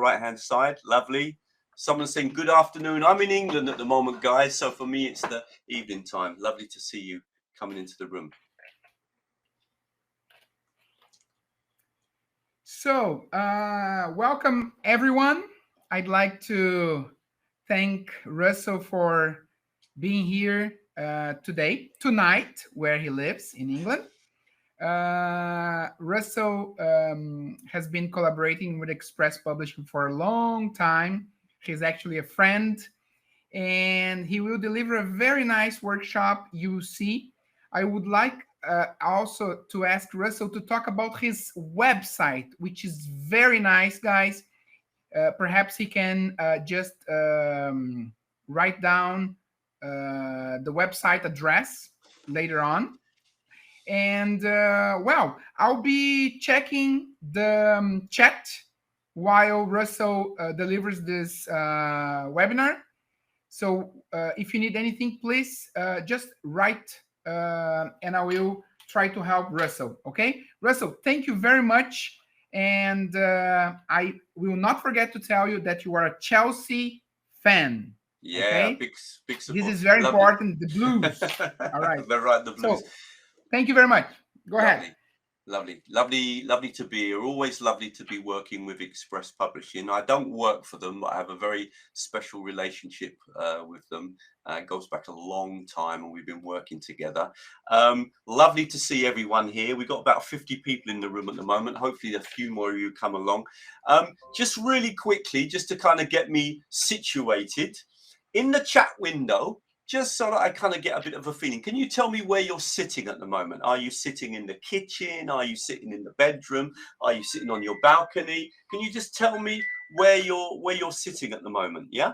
right-hand side. Lovely. Someone's saying good afternoon. I'm in England at the moment, guys. So for me, it's the evening time. Lovely to see you coming into the room. So, welcome everyone. I'd like to thank Russell for being here tonight, where he lives in England. Russell has been collaborating with Express Publishing for a long time. He's actually a friend, and he will deliver a very nice workshop. You see, I would like also to ask Russell to talk about his website, which is very nice, guys. Perhaps he can just write down the website address later on. And well, I'll be checking the chat while Russell delivers this webinar. So if you need anything, please just write and I will try to help Russell. Okay, Russell, thank you very much. And I will not forget to tell you that you are a Chelsea fan. Yeah, okay? big support. This is very Lovely. important, the Blues. All right. Very right, the Blues. So, thank you very much. Go ahead. Lovely to be here. Always lovely to be working with Express Publishing. I don't work for them, but I have a very special relationship with them. It goes back a long time, and we've been working together. Lovely to see everyone here. We've got about 50 people in the room at the moment. Hopefully a few more of you come along. Just really quickly, just to kind of get me situated, in the chat window, just so that I kind of get a bit of a feeling. Can you tell me where you're sitting at the moment? Are you sitting in the kitchen? Are you sitting in the bedroom? Are you sitting on your balcony? Can you just tell me where you're sitting at the moment? Yeah.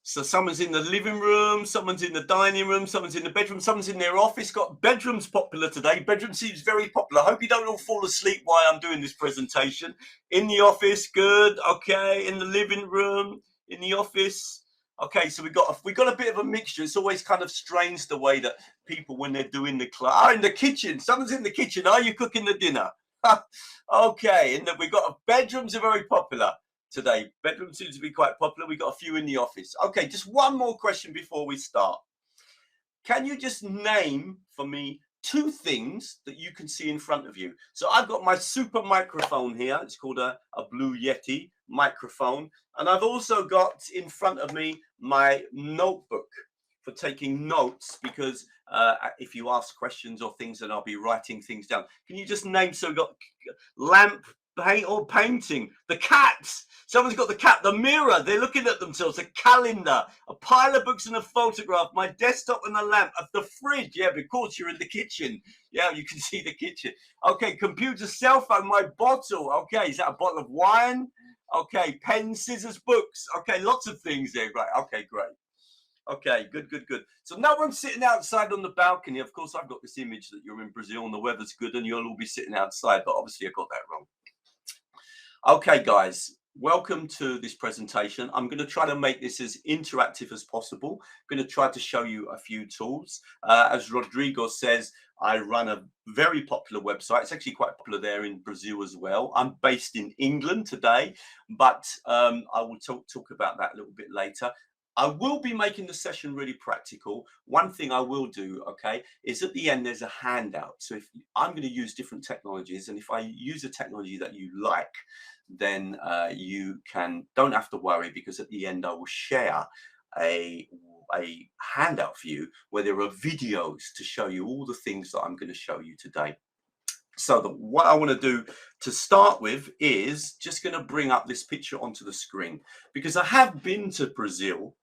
So someone's in the living room, someone's in the dining room, someone's in the bedroom, someone's in their office. Got bedrooms popular today. Bedroom seems very popular. I hope you don't all fall asleep while I'm doing this presentation. In the office, good. Okay. In the living room, in the office. Okay, so we got a bit of a mixture. It's always kind of strange the way that people, when they're doing the class, in the kitchen. Someone's in the kitchen. Are you cooking the dinner? Okay, and then we got bedrooms are very popular today. Bedrooms seem to be quite popular. We got a few in the office. Okay, just one more question before we start. Can you just name for me 2 things that you can see in front of you? So I've got my super microphone here. It's called a Blue Yeti microphone. And I've also got in front of me my notebook for taking notes, because if you ask questions or things, then I'll be writing things down. Can you just name? So we've got lamp, paint or painting, the cats. Someone's got the cat, the mirror, they're looking at themselves, a calendar, a pile of books and a photograph, my desktop and a lamp, the fridge. Yeah, of course you're in the kitchen. Yeah, you can see the kitchen. Okay, computer, cell phone, my bottle. Okay, is that a bottle of wine? Okay, pen, scissors, books. Okay, lots of things there. Right. Okay, great. Okay, good. So no one's sitting outside on the balcony. Of course, I've got this image that you're in Brazil and the weather's good and you'll all be sitting outside, but obviously I got that wrong. Okay, guys, welcome to this presentation. I'm going to try to make this as interactive as possible. I'm going to try to show you a few tools. As Rodrigo says, I run a very popular website. It's actually quite popular there in Brazil as well. I'm based in England today, but I will talk about that a little bit later. I will be making the session really practical. One thing I will do, okay, is at the end there's a handout. So if I'm going to use different technologies, and if I use a technology that you like, then you don't have to worry, because at the end I will share a handout for you where there are videos to show you all the things that I'm going to show you today. So what I want to do to start with is just going to bring up this picture onto the screen, because I have been to Brazil,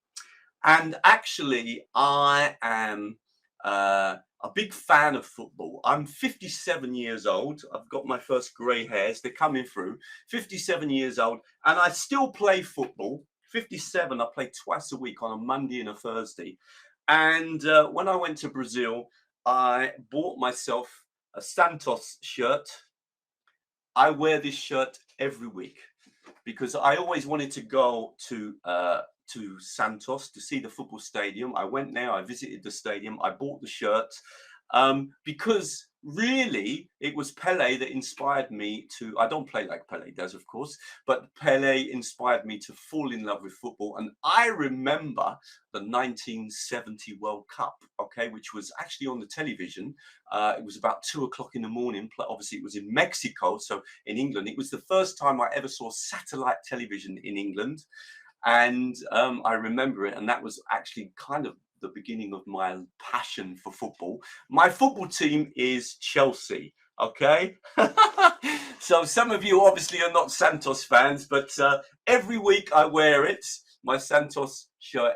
and actually I am a big fan of football. I'm 57 years old. I've got my first grey hairs. They're coming through. 57 years old, and I still play football. 57, I play twice a week, on a Monday and a Thursday. And when I went to Brazil, I bought myself a Santos shirt. I wear this shirt every week because I always wanted to go to Santos to see the football stadium. I went there, I visited the stadium, I bought the shirt because really, it was Pele that inspired me to, I don't play like Pele does, of course, but Pele inspired me to fall in love with football. And I remember the 1970 World Cup, okay, which was actually on the television. It was about 2 o'clock in the morning. Obviously, it was in Mexico, so in England. It was the first time I ever saw satellite television in England. And I remember it, and that was actually kind of the beginning of my passion for football. My football team is Chelsea, okay? So some of you obviously are not Santos fans, but every week I wear it, my Santos shirt.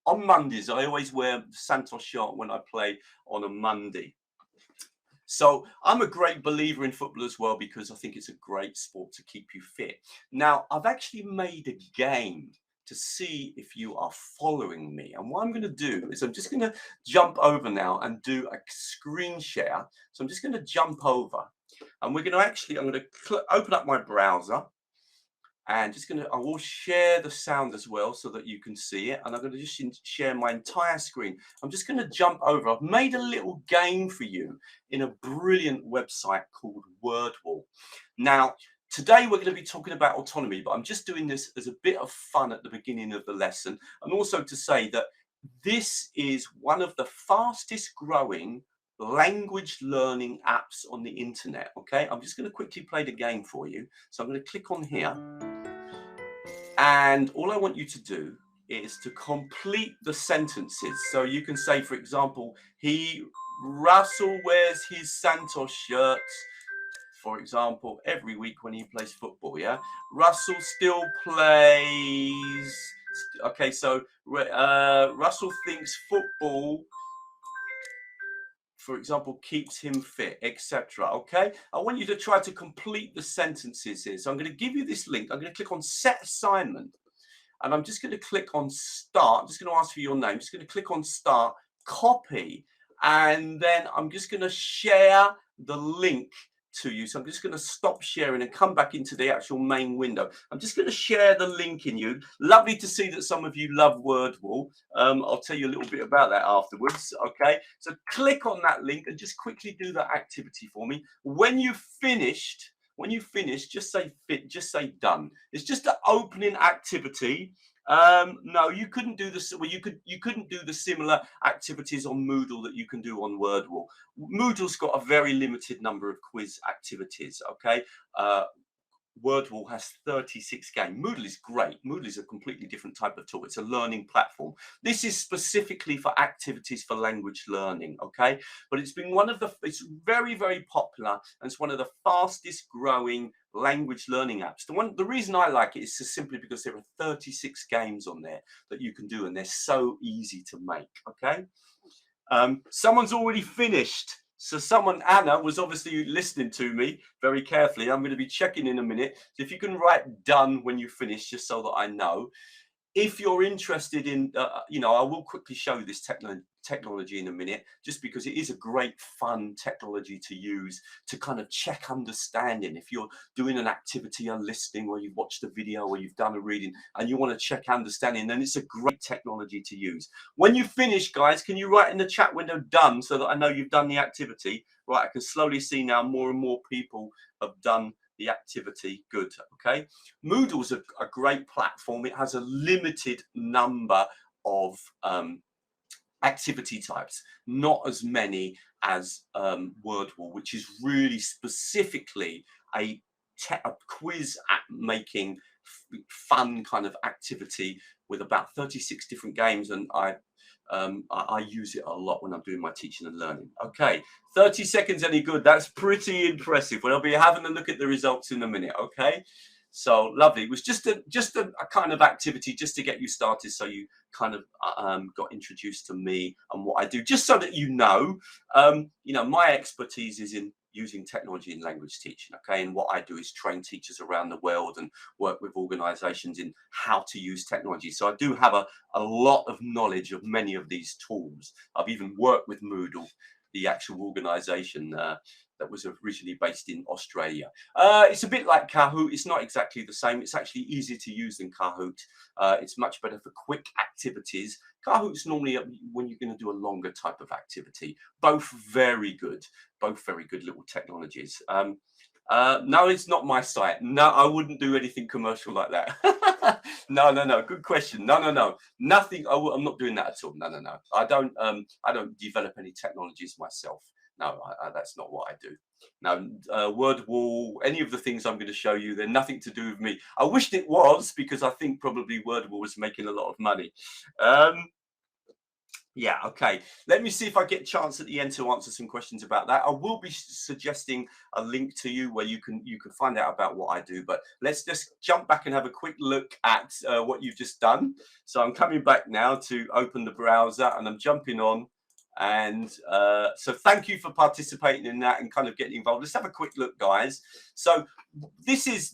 On Mondays, I always wear Santos shirt when I play on a Monday. So I'm a great believer in football as well, because I think it's a great sport to keep you fit. Now, I've actually made a game to see if you are following me. And what I'm going to do is I'm just going to jump over now and do a screen share. So I'm just going to jump over, and we're going to actually, I'm going to open up my browser, and I will share the sound as well so that you can see it. And I'm going to just share my entire screen. I'm just going to jump over. I've made a little game for you in a brilliant website called Wordwall. Now, today we're going to be talking about autonomy, but I'm just doing this as a bit of fun at the beginning of the lesson. And also to say that this is one of the fastest growing language learning apps on the internet. Okay, I'm just going to quickly play the game for you. So I'm going to click on here, and all I want you to do is to complete the sentences. So you can say, for example, Russell wears his Santos shirt, for example, every week when he plays football. Yeah, Russell still plays. Okay, so Russell thinks football, for example, keeps him fit, etc. Okay, I want you to try to complete the sentences here. So I'm going to give you this link. I'm going to click on set assignment, and I'm just going to click on start. I'm just going to ask for your name. Just going to click on start, copy, and then I'm just going to share the link to you. So I'm just going to stop sharing and come back into the actual main window. I'm just going to share the link in you. Lovely to see that some of you love Wordwall. I'll tell you a little bit about that afterwards. Okay, so click on that link and just quickly do that activity for me. When you've finished, just say fit, just say done. It's just an opening activity. No, you couldn't do this. Well, you couldn't do the similar activities on Moodle that you can do on Wordwall. Moodle's got a very limited number of quiz activities. Okay, Wordwall has 36 games. Moodle is great. Moodle is a completely different type of tool. It's a learning platform. This is specifically for activities for language learning, okay? But it's been it's very, very popular, and it's one of the fastest growing language learning apps. The reason I like it is just simply because there are 36 games on there that you can do, and they're so easy to make, okay? Someone's already finished. So Anna was obviously listening to me very carefully. I'm going to be checking in a minute. So if you can write done when you finish, just so that I know. If you're interested in, I will quickly show you this technology in a minute, just because it is a great fun technology to use to kind of check understanding. If you're doing an activity or listening, or you've watched a video, or you've done a reading and you want to check understanding, then it's a great technology to use. When you finish, guys, can you write in the chat window done, so that I know you've done the activity? Right, I can slowly see now more and more people have done the activity. Good. Okay, Moodle's a great platform. It has a limited number of activity types, not as many as Wordwall, which is really specifically a quiz app making fun kind of activity with about 36 different games, and I use it a lot when I'm doing my teaching and learning. Okay, 30 seconds any good? That's pretty impressive. Well, I'll be having a look at the results in a minute. Okay, so lovely. It was just a kind of activity just to get you started, so you kind of got introduced to me and what I do, just so that you know, my expertise is in using technology in language teaching, okay? And what I do is train teachers around the world and work with organizations in how to use technology. So I do have a lot of knowledge of many of these tools. I've even worked with Moodle the actual organization that was originally based in Australia. It's a bit like Kahoot. It's not exactly the same. It's actually easier to use than Kahoot. It's much better for quick activities. Kahoot's normally when you're going to do a longer type of activity. Both very good little technologies. No, it's not my site. No, I wouldn't do anything commercial like that. No. Good question. No. Nothing. I'm not doing that at all. No. I don't develop any technologies myself. No, that's not what I do. Now, word wall, any of the things I'm going to show you, they're nothing to do with me. I wished it was, because I think probably word wall was making a lot of money. Yeah, okay. Let me see if I get a chance at the end to answer some questions about that. I will be suggesting a link to you where you can find out about what I do. But let's just jump back and have a quick look at what you've just done. So I'm coming back now to open the browser, and I'm jumping on. And so thank you for participating in that and kind of getting involved. Let's have a quick look, guys. So this is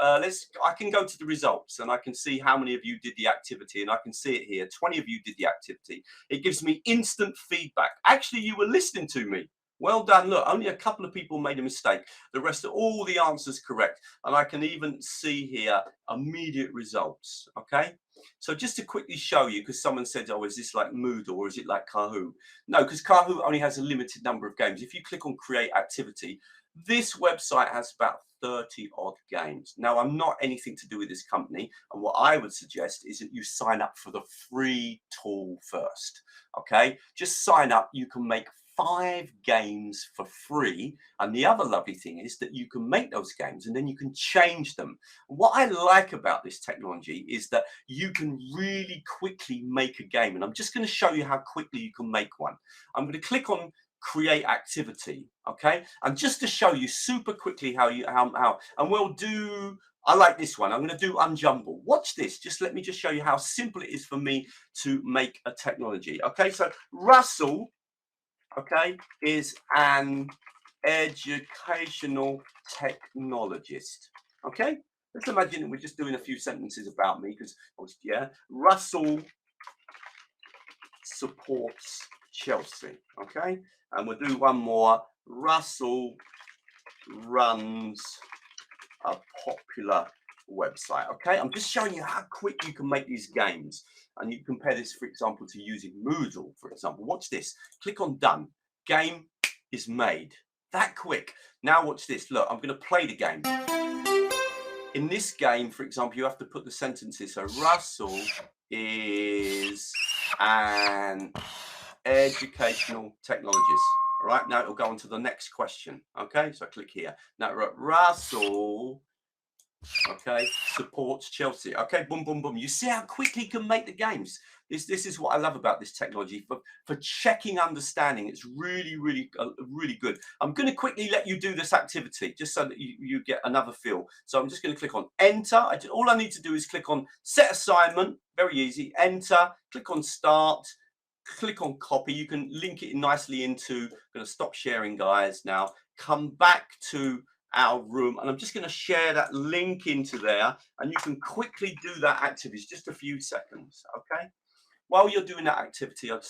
I can go to the results and I can see how many of you did the activity, and I can see it here. 20 of you did the activity. It gives me instant feedback. Actually, you were listening to me. Well done. Look, only a couple of people made a mistake. The rest of all the answers correct. And I can even see here immediate results. Okay. So just to quickly show you, because someone said, oh, is this like Moodle or is it like Kahoot? No, because Kahoot only has a limited number of games. If you click on create activity, this website has about 30 odd games. Now, I'm not anything to do with this company. And what I would suggest is that you sign up for the free tool first. Okay, just sign up. You can make 5 games for free. And the other lovely thing is that you can make those games and then you can change them. What I like about this technology is that you can really quickly make a game. And I'm just going to show you how quickly you can make one. I'm going to click on create activity. Okay. And just to show you super quickly how and we'll do, I like this one. I'm going to do unjumble. Watch this. Let me just show you how simple it is for me to make a technology. Okay. So Russell, okay, is an educational technologist. Okay, let's imagine that we're just doing a few sentences about me, because yeah, Russell supports Chelsea. Okay, and we'll do one more. Russell runs a popular website. Okay, I'm just showing you how quick you can make these games, and you compare this, for example, to using Moodle, for example. Watch this. Click on done. Game is made. That quick. Now watch this. Look, I'm going to play the game. In this game, for example, you have to put the sentences. So Russell is an educational technologist. All right, now it'll go on to the next question. Okay, so I click here. Now Russell, okay, supports Chelsea. Okay, boom, boom, boom. You see how quickly you can make the games. This is what I love about this technology for checking understanding. It's really, really, really good. I'm going to quickly let you do this activity just so that you get another feel. So I'm just going to click on enter. All I need to do is click on set assignment. Very easy. Enter. Click on start. Click on copy. You can link it nicely into. I'm going to stop sharing, guys. Now come back to our room, and I'm just going to share that link into there, and you can quickly do that activity. It's just a few seconds. Okay. While you're doing that activity, I'll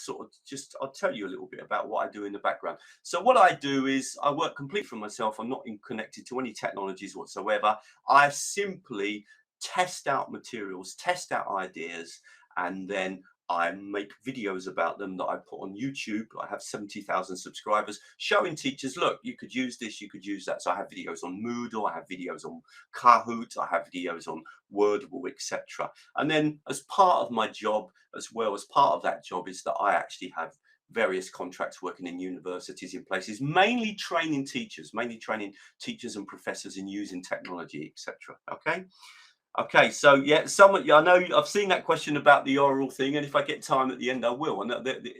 tell you a little bit about what I do in the background. So what I do is I work completely for myself. I'm not connected to any technologies whatsoever. I simply test out materials, test out ideas, and then I make videos about them that I put on YouTube. I have 70,000 subscribers showing teachers, look, you could use this, you could use that. So I have videos on Moodle, I have videos on Kahoot, I have videos on Wordle, etc. And then as part of my job, as well as part of that job, is that I actually have various contracts working in universities, in places, mainly training teachers and professors in using technology, etc. Okay, so yeah, I know I've seen that question about the oral thing, and if I get time at the end, I will. And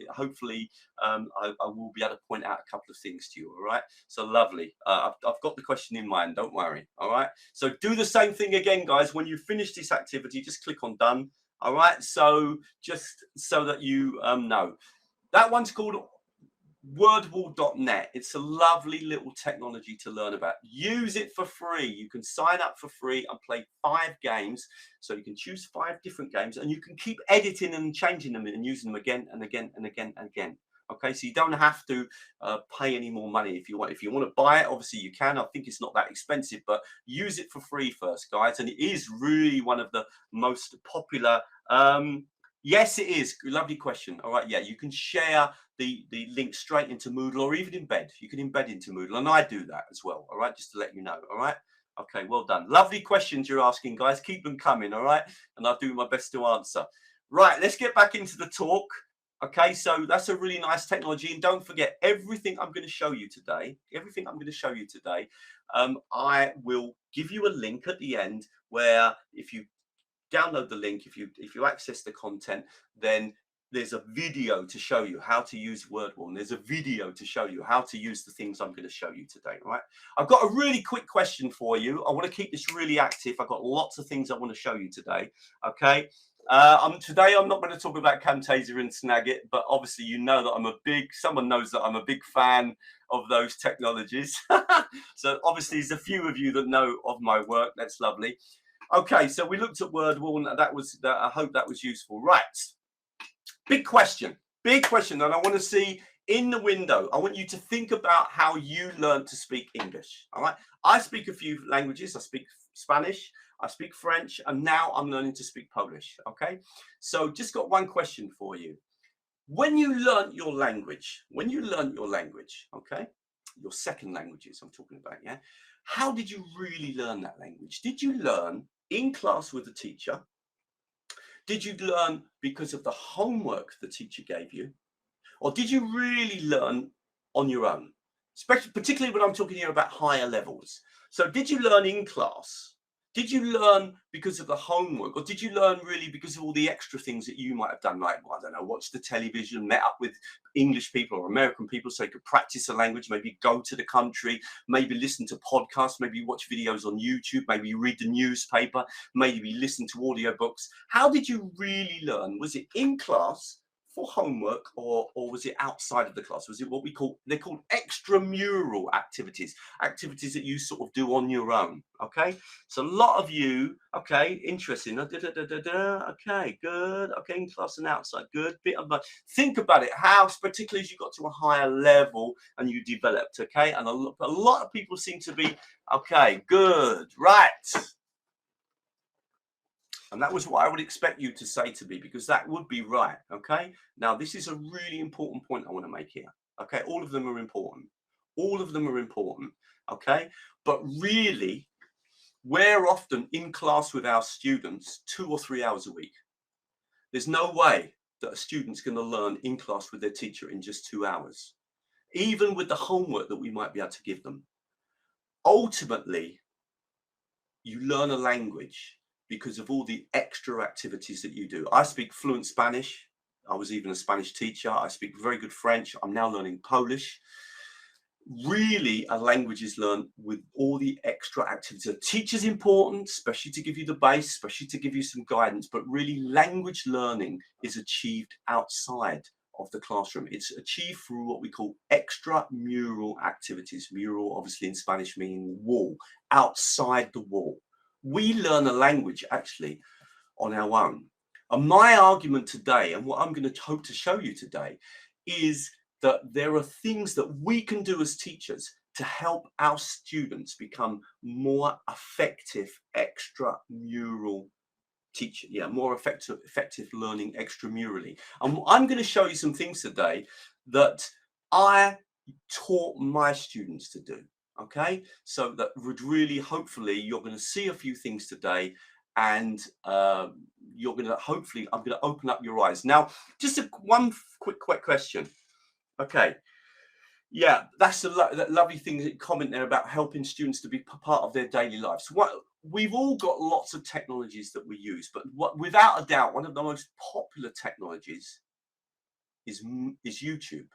hopefully, I will be able to point out a couple of things to you. All right, so lovely. I've got the question in mind. Don't worry. All right, so do the same thing again, guys. When you finish this activity, just click on done. All right, so just so that you know, that one's called wordwall.net. It's a lovely little technology to learn about. Use it for free. You can sign up for free and play 5 games. So you can choose 5 different games, and you can keep editing and changing them and using them again and again and again and again. Okay, so you don't have to pay any more money if you want. If you want to buy it, obviously you can. I think it's not that expensive, but use it for free first, guys. And it is really one of the most popular. Yes, it is. Lovely question. All right, yeah, you can share the link straight into Moodle, or even embed. You can embed into Moodle, and I do that as well. All right, just to let you know. All right. Okay, well done. Lovely questions you're asking, guys. Keep them coming. All right, and I'll do my best to answer. Right, let's get back into the talk. Okay, so that's a really nice technology. And don't forget, everything I'm going to show you today, I will give you a link at the end where if you download the link, if you access the content, then there's a video to show you how to use WordWall. And there's a video to show you how to use the things I'm going to show you today. Right? I've got a really quick question for you. I want to keep this really active. I've got lots of things I want to show you today. Okay. Today I'm not going to talk about Camtasia and Snagit, but obviously you know that someone knows that I'm a big fan of those technologies. So obviously there's a few of you that know of my work. That's lovely. Okay, so we looked at WordWall, and I hope that was useful. Right, big question, and I want to see in the window. I want you to think about how you learn to speak English. All right, I speak a few languages. I speak Spanish, I speak French, and now I'm learning to speak Polish. Okay, so just got one question for you. When you learn your language, okay, your second languages I'm talking about, yeah, how did you really learn that language? Did you learn in class with the teacher? Did you learn because of the homework the teacher gave you? Or did you really learn on your own? Particularly when I'm talking here about higher levels. So did you learn in class? Did you learn because of the homework, or did you learn really because of all the extra things that you might have done, like, I don't know, watch the television, met up with English people or American people so you could practice the language, maybe go to the country, maybe listen to podcasts, maybe watch videos on YouTube, maybe read the newspaper, maybe listen to audiobooks. How did you really learn? Was it in class for homework, or was it outside of the class? Was it what they're called extramural activities that you sort of do on your own? Okay, so a lot of you, okay, interesting. Okay, good. Okay, in class and outside, good. Think about it. How, particularly as you got to a higher level and you developed, okay, and a lot of people seem to be okay. Good, right. And that was what I would expect you to say to me, because that would be right. Okay. Now, this is a really important point I want to make here. Okay. All of them are important. Okay. But really, we're often in class with our students 2 or 3 hours a week. There's no way that a student's going to learn in class with their teacher in just 2 hours, even with the homework that we might be able to give them. Ultimately, you learn a language because of all the extra activities that you do. I speak fluent Spanish. I was even a Spanish teacher. I speak very good French. I'm now learning Polish. Really, a language is learned with all the extra activities. A teacher's important, especially to give you the base, especially to give you some guidance, but really language learning is achieved outside of the classroom. It's achieved through what we call extramural activities. Mural, obviously in Spanish, meaning wall, outside the wall. We learn a language actually on our own. And my argument today, and what I'm going to hope to show you today, is that there are things that we can do as teachers to help our students become more effective extramural teacher. Yeah, more effective learning extramurally. And I'm going to show you some things today that I taught my students to do. Okay, so that would really, hopefully, you're going to see a few things today, and you're going to, hopefully, I'm going to open up your eyes. Now, just one quick question. Okay, yeah, that's that lovely thing that comment there about helping students to be part of their daily lives. We've all got lots of technologies that we use, but without a doubt, one of the most popular technologies is YouTube.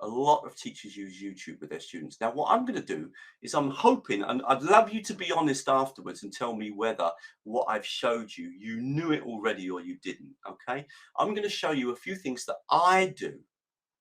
A lot of teachers use YouTube with their students. Now, what I'm going to do is I'm hoping, and I'd love you to be honest afterwards and tell me whether what I've showed you, you knew it already or you didn't. Okay, I'm going to show you a few things that I do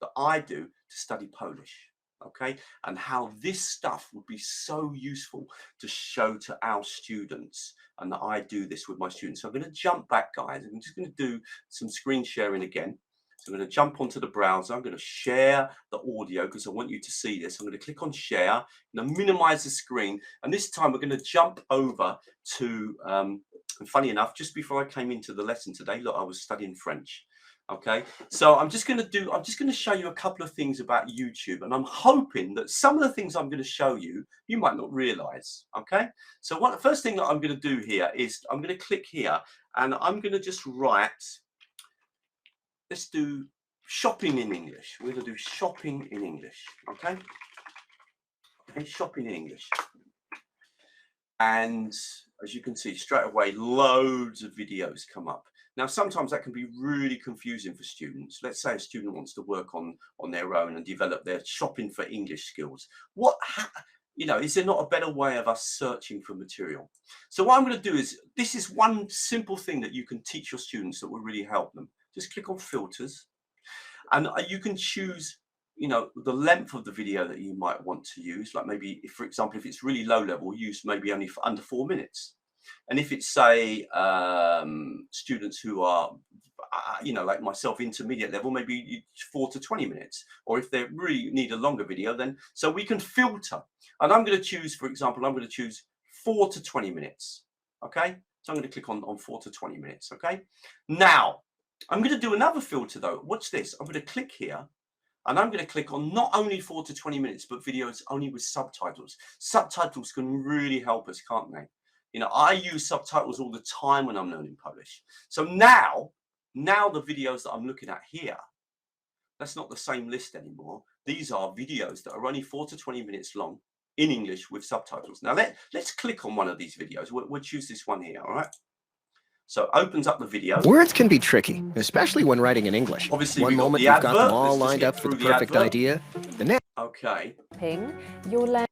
to study Polish. Okay, and how this stuff would be so useful to show to our students, and that I do this with my students. So I'm going to jump back, guys. I'm just going to do some screen sharing again. So I'm going to jump onto the browser. I'm going to share the audio because I want you to see this. I'm going to click on share. I'm going to minimize the screen. And this time we're going to jump over to, and funny enough, just before I came into the lesson today, look, I was studying French. Okay, so I'm just going to show you a couple of things about YouTube, and I'm hoping that some of the things I'm going to show you, you might not realize. Okay, so the first thing that I'm going to do here is I'm going to click here and I'm going to just write, let's do shopping in English. We're going to do shopping in English. Okay, shopping in English. And as you can see straight away, loads of videos come up. Now, sometimes that can be really confusing for students. Let's say a student wants to work on their own and develop their shopping for English skills. Is there not a better way of us searching for material? So what I'm going to do is, this is one simple thing that you can teach your students that will really help them. Just click on filters and you can choose, the length of the video that you might want to use. Like maybe, for example, if it's really low level, use maybe only for under 4 minutes. And if it's, say, students who are, like myself, intermediate level, maybe 4 to 20 minutes. Or if they really need a longer video, then so we can filter. And I'm going to choose, for example, I'm going to choose 4 to 20 minutes. Okay, so I'm going to click on 4 to 20 minutes. Okay, now I'm going to do another filter though. Watch this. I'm going to click here. And I'm going to click on not only 4 to 20 minutes, but videos only with subtitles. Subtitles can really help us, can't they? I use subtitles all the time when I'm learning Polish. So now the videos that I'm looking at here, that's not the same list anymore. These are videos that are only 4 to 20 minutes long in English with subtitles. Now let's click on one of these videos. We'll choose this one here, all right? So it opens up the video. Words can be tricky, especially when writing in English. Obviously, one moment you've got them all lined up for the perfect idea. The next. Okay.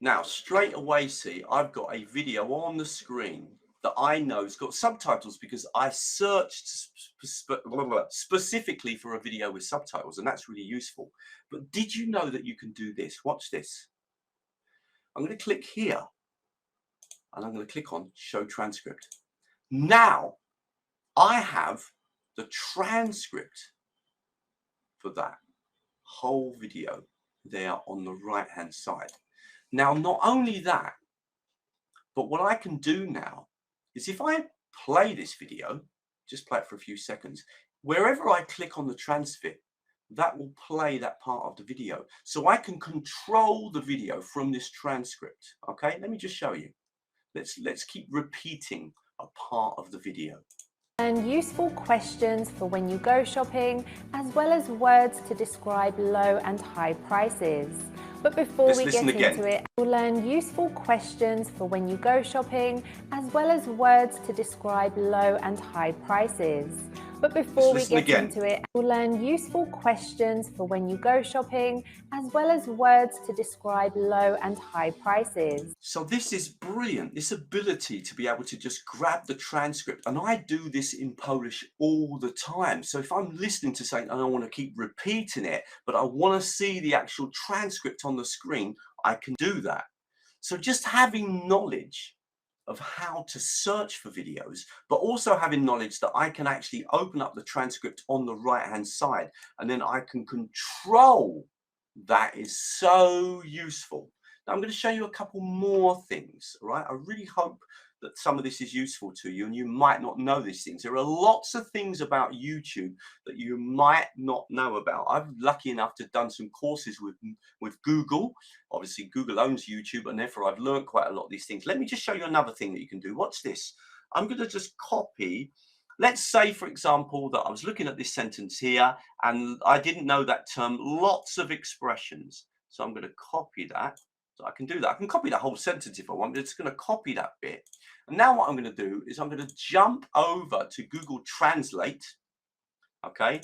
Now, straight away, see, I've got a video on the screen that I know has got subtitles because I searched specifically for a video with subtitles, and that's really useful. But did you know that you can do this? Watch this. I'm going to click here, and I'm going to click on Show Transcript. Now, I have the transcript for that whole video there on the right hand side. Now, not only that, but what I can do now is if I play this video, just play it for a few seconds, wherever I click on the transcript, that will play that part of the video. So I can control the video from this transcript. Okay, let me just show you. Let's keep repeating a part of the video. And useful questions for when you go shopping, as well as words to describe low and high prices. But before we get into it, you'll learn useful questions for when you go shopping, as well as words to describe low and high prices. But before we get into it, you'll learn useful questions for when you go shopping, as well as words to describe low and high prices. So this is brilliant, this ability to be able to just grab the transcript. And I do this in Polish all the time. So if I'm listening to something and I want to keep repeating it, but I want to see the actual transcript on the screen, I can do that. So just having knowledge of how to search for videos, but also having knowledge that I can actually open up the transcript on the right hand side and then I can control that is so useful. Now I'm going to show you a couple more things, right? I really hope that some of this is useful to you and you might not know these things. There are lots of things about YouTube that you might not know about. I'm lucky enough to have done some courses with Google. Obviously Google owns YouTube and therefore I've learned quite a lot of these things. Let me just show you another thing that you can do. Watch this. I'm going to just copy. Let's say, for example, that I was looking at this sentence here and I didn't know that term, lots of expressions. So I'm going to copy that. So I can do that. I can copy the whole sentence if I want, but it's going to copy that bit. And now what I'm going to do is I'm going to jump over to Google Translate, okay?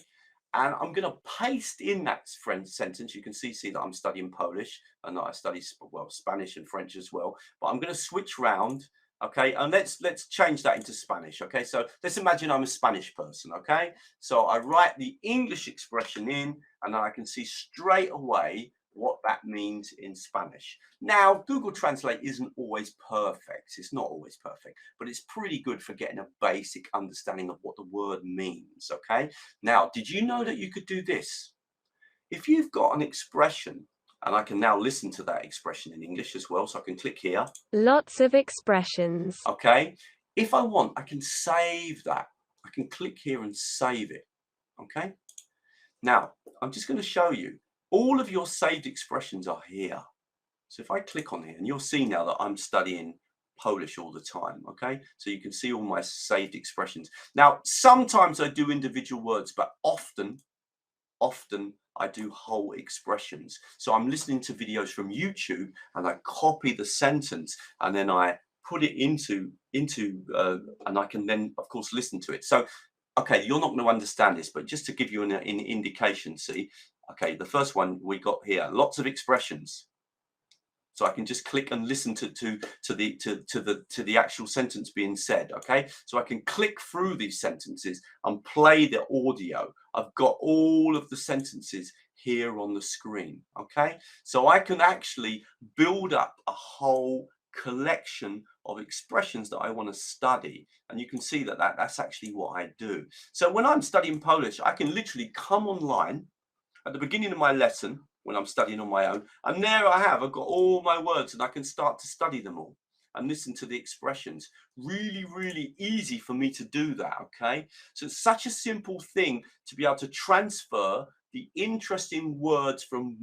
And I'm going to paste in that French sentence. You can see that I'm studying Polish and that I study, well, Spanish and French as well. But I'm going to switch round, okay? And let's change that into Spanish, okay? So let's imagine I'm a Spanish person, okay? So I write the English expression in and then I can see straight away what that means in Spanish. Now, Google Translate isn't always perfect. It's not always perfect, but it's pretty good for getting a basic understanding of what the word means, okay? Now, did you know that you could do this? If you've got an expression, and I can now listen to that expression in English as well, so I can click here. Lots of expressions. Okay. If I want, I can save that. I can click here and save it. Okay. Now, I'm just going to show you all of your saved expressions are here. So if I click on here, and you'll see now that I'm studying Polish all the time. Okay. So you can see all my saved expressions. Now, sometimes I do individual words, but often I do whole expressions. So I'm listening to videos from YouTube and I copy the sentence and then I put it into and I can then of course listen to it. So okay, you're not going to understand this, but just to give you an indication, see, okay, the first one we got here, lots of expressions. So I can just click and listen to the actual sentence being said. Okay, so I can click through these sentences and play the audio. I've got all of the sentences here on the screen. Okay, so I can actually build up a whole collection of expressions that I want to study, and you can see that that's actually what I do. So when I'm studying Polish, I can literally come online at the beginning of my lesson when I'm studying on my own, and there I've got all my words and I can start to study them all and listen to the expressions. Really easy for me to do that. Okay, so it's such a simple thing to be able to transfer the interesting words from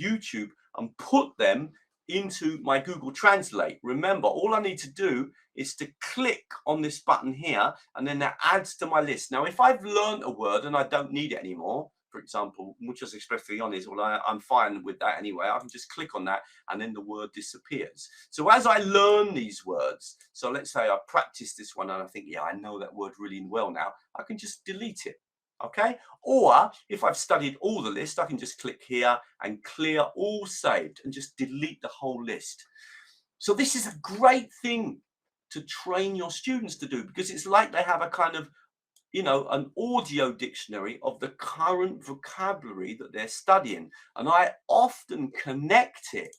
YouTube and put them into my Google Translate. Remember, all I need to do is to click on this button here, and then that adds to my list. Now, if I've learned a word and I don't need it anymore, for example, muchas expresiones, well, I'm fine with that anyway. I can just click on that and then the word disappears. So as I learn these words, so let's say I practice this one and I think, yeah, I know that word really well now, I can just delete it. Okay, or if I've studied all the list, I can just click here and clear all saved and just delete the whole list. So this is a great thing to train your students to do, because it's like they have a kind of, you know, an audio dictionary of the current vocabulary that they're studying. And I often connect it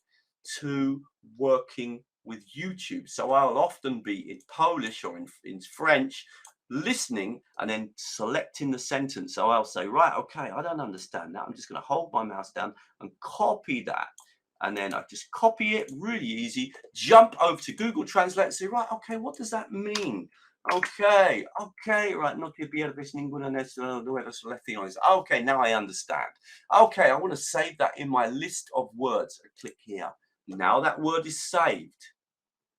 to working with YouTube. So I'll often be in Polish or in French, listening and then selecting the sentence. So I'll say, right, okay, I don't understand that. I'm just going to hold my mouse down and copy that. And then I just copy it, really easy, jump over to Google Translate and say, right, okay, what does that mean? Okay, right, no te pierdes ninguna nueva selecciones. Okay, now I understand. Okay, I want to save that in my list of words. I click here. Now that word is saved.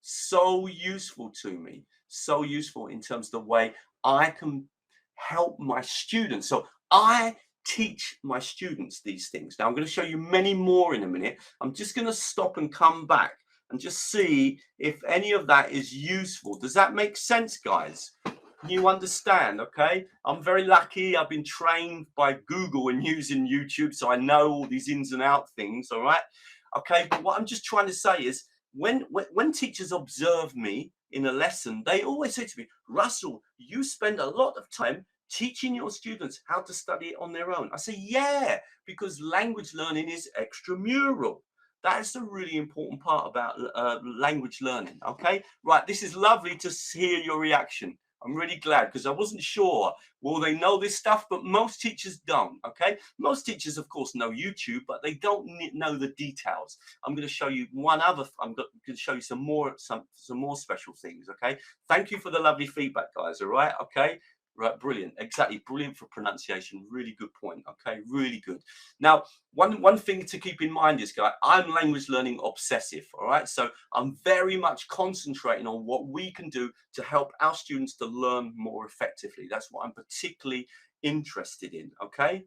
So useful to me. So useful in terms of the way I can help my students. So I teach my students these things. Now I'm going to show you many more in a minute. I'm just going to stop and come back and just see if any of that is useful. Does that make sense, guys? You understand? Okay, I'm very lucky. I've been trained by Google and using YouTube, so I know all these ins and out things. All right, okay, but what I'm just trying to say is when teachers observe me in a lesson, they always say to me, Russell, you spend a lot of time teaching your students how to study it on their own. I say, yeah, because language learning is extramural. That's a really important part about language learning. Okay, right, this is lovely to hear your reaction. I'm really glad, because I wasn't sure, will they know this stuff? But most teachers don't. Okay, most teachers of course know YouTube, but they don't know the details. I'm going to show you I'm going to show you some more special things. Okay, thank you for the lovely feedback, guys. All right, okay. Right, brilliant. Exactly, brilliant for pronunciation. Really good point. Okay, really good. Now, one thing to keep in mind is, guys, I'm language learning obsessive. All right, so I'm very much concentrating on what we can do to help our students to learn more effectively. That's what I'm particularly interested in. Okay,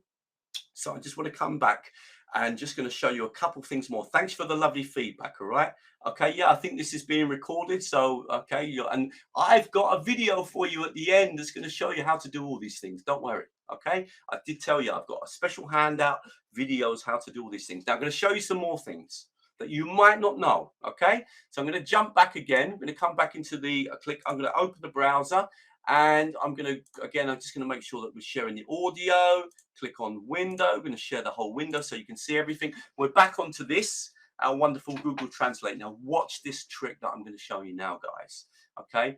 so I just want to come back and just going to show you a couple things more. Thanks for the lovely feedback. All right. Okay. Yeah, I think this is being recorded. So, okay. And I've got a video for you at the end that's going to show you how to do all these things. Don't worry. Okay. I did tell you I've got a special handout, videos, how to do all these things. Now I'm going to show you some more things that you might not know. Okay. So I'm going to jump back again. I'm going to come back into the I'm going to open the browser And I'm just going to make sure that we're sharing the audio. Click on window. We're going to share the whole window so you can see everything. We're back onto this, our wonderful Google Translate. Now watch this trick that I'm going to show you now, guys. Okay,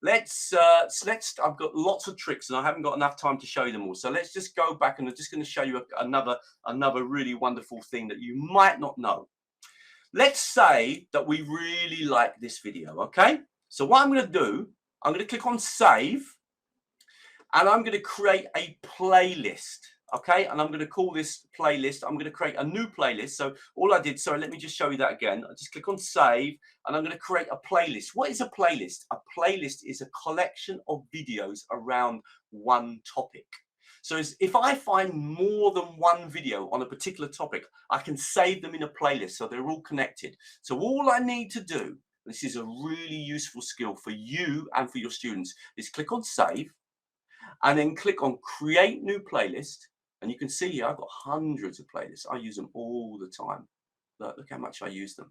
I've got lots of tricks and I haven't got enough time to show you them all. So let's just go back and I'm just going to show you another really wonderful thing that you might not know. Let's say that we really like this video, okay? So what I'm going to do, I'm going to click on save and I'm going to create a playlist, okay? And I'm going to call this playlist, I'm going to create a new playlist. So all I did, sorry, let me just show you that again. I just click on save and I'm going to create a playlist. What is a playlist? A playlist is a collection of videos around one topic. So if I find more than one video on a particular topic, I can save them in a playlist so they're all connected. So all I need to do, this is a really useful skill for you and for your students, is click on save and then click on create new playlist. And you can see here, I've got hundreds of playlists. I use them all the time. Look how much I use them.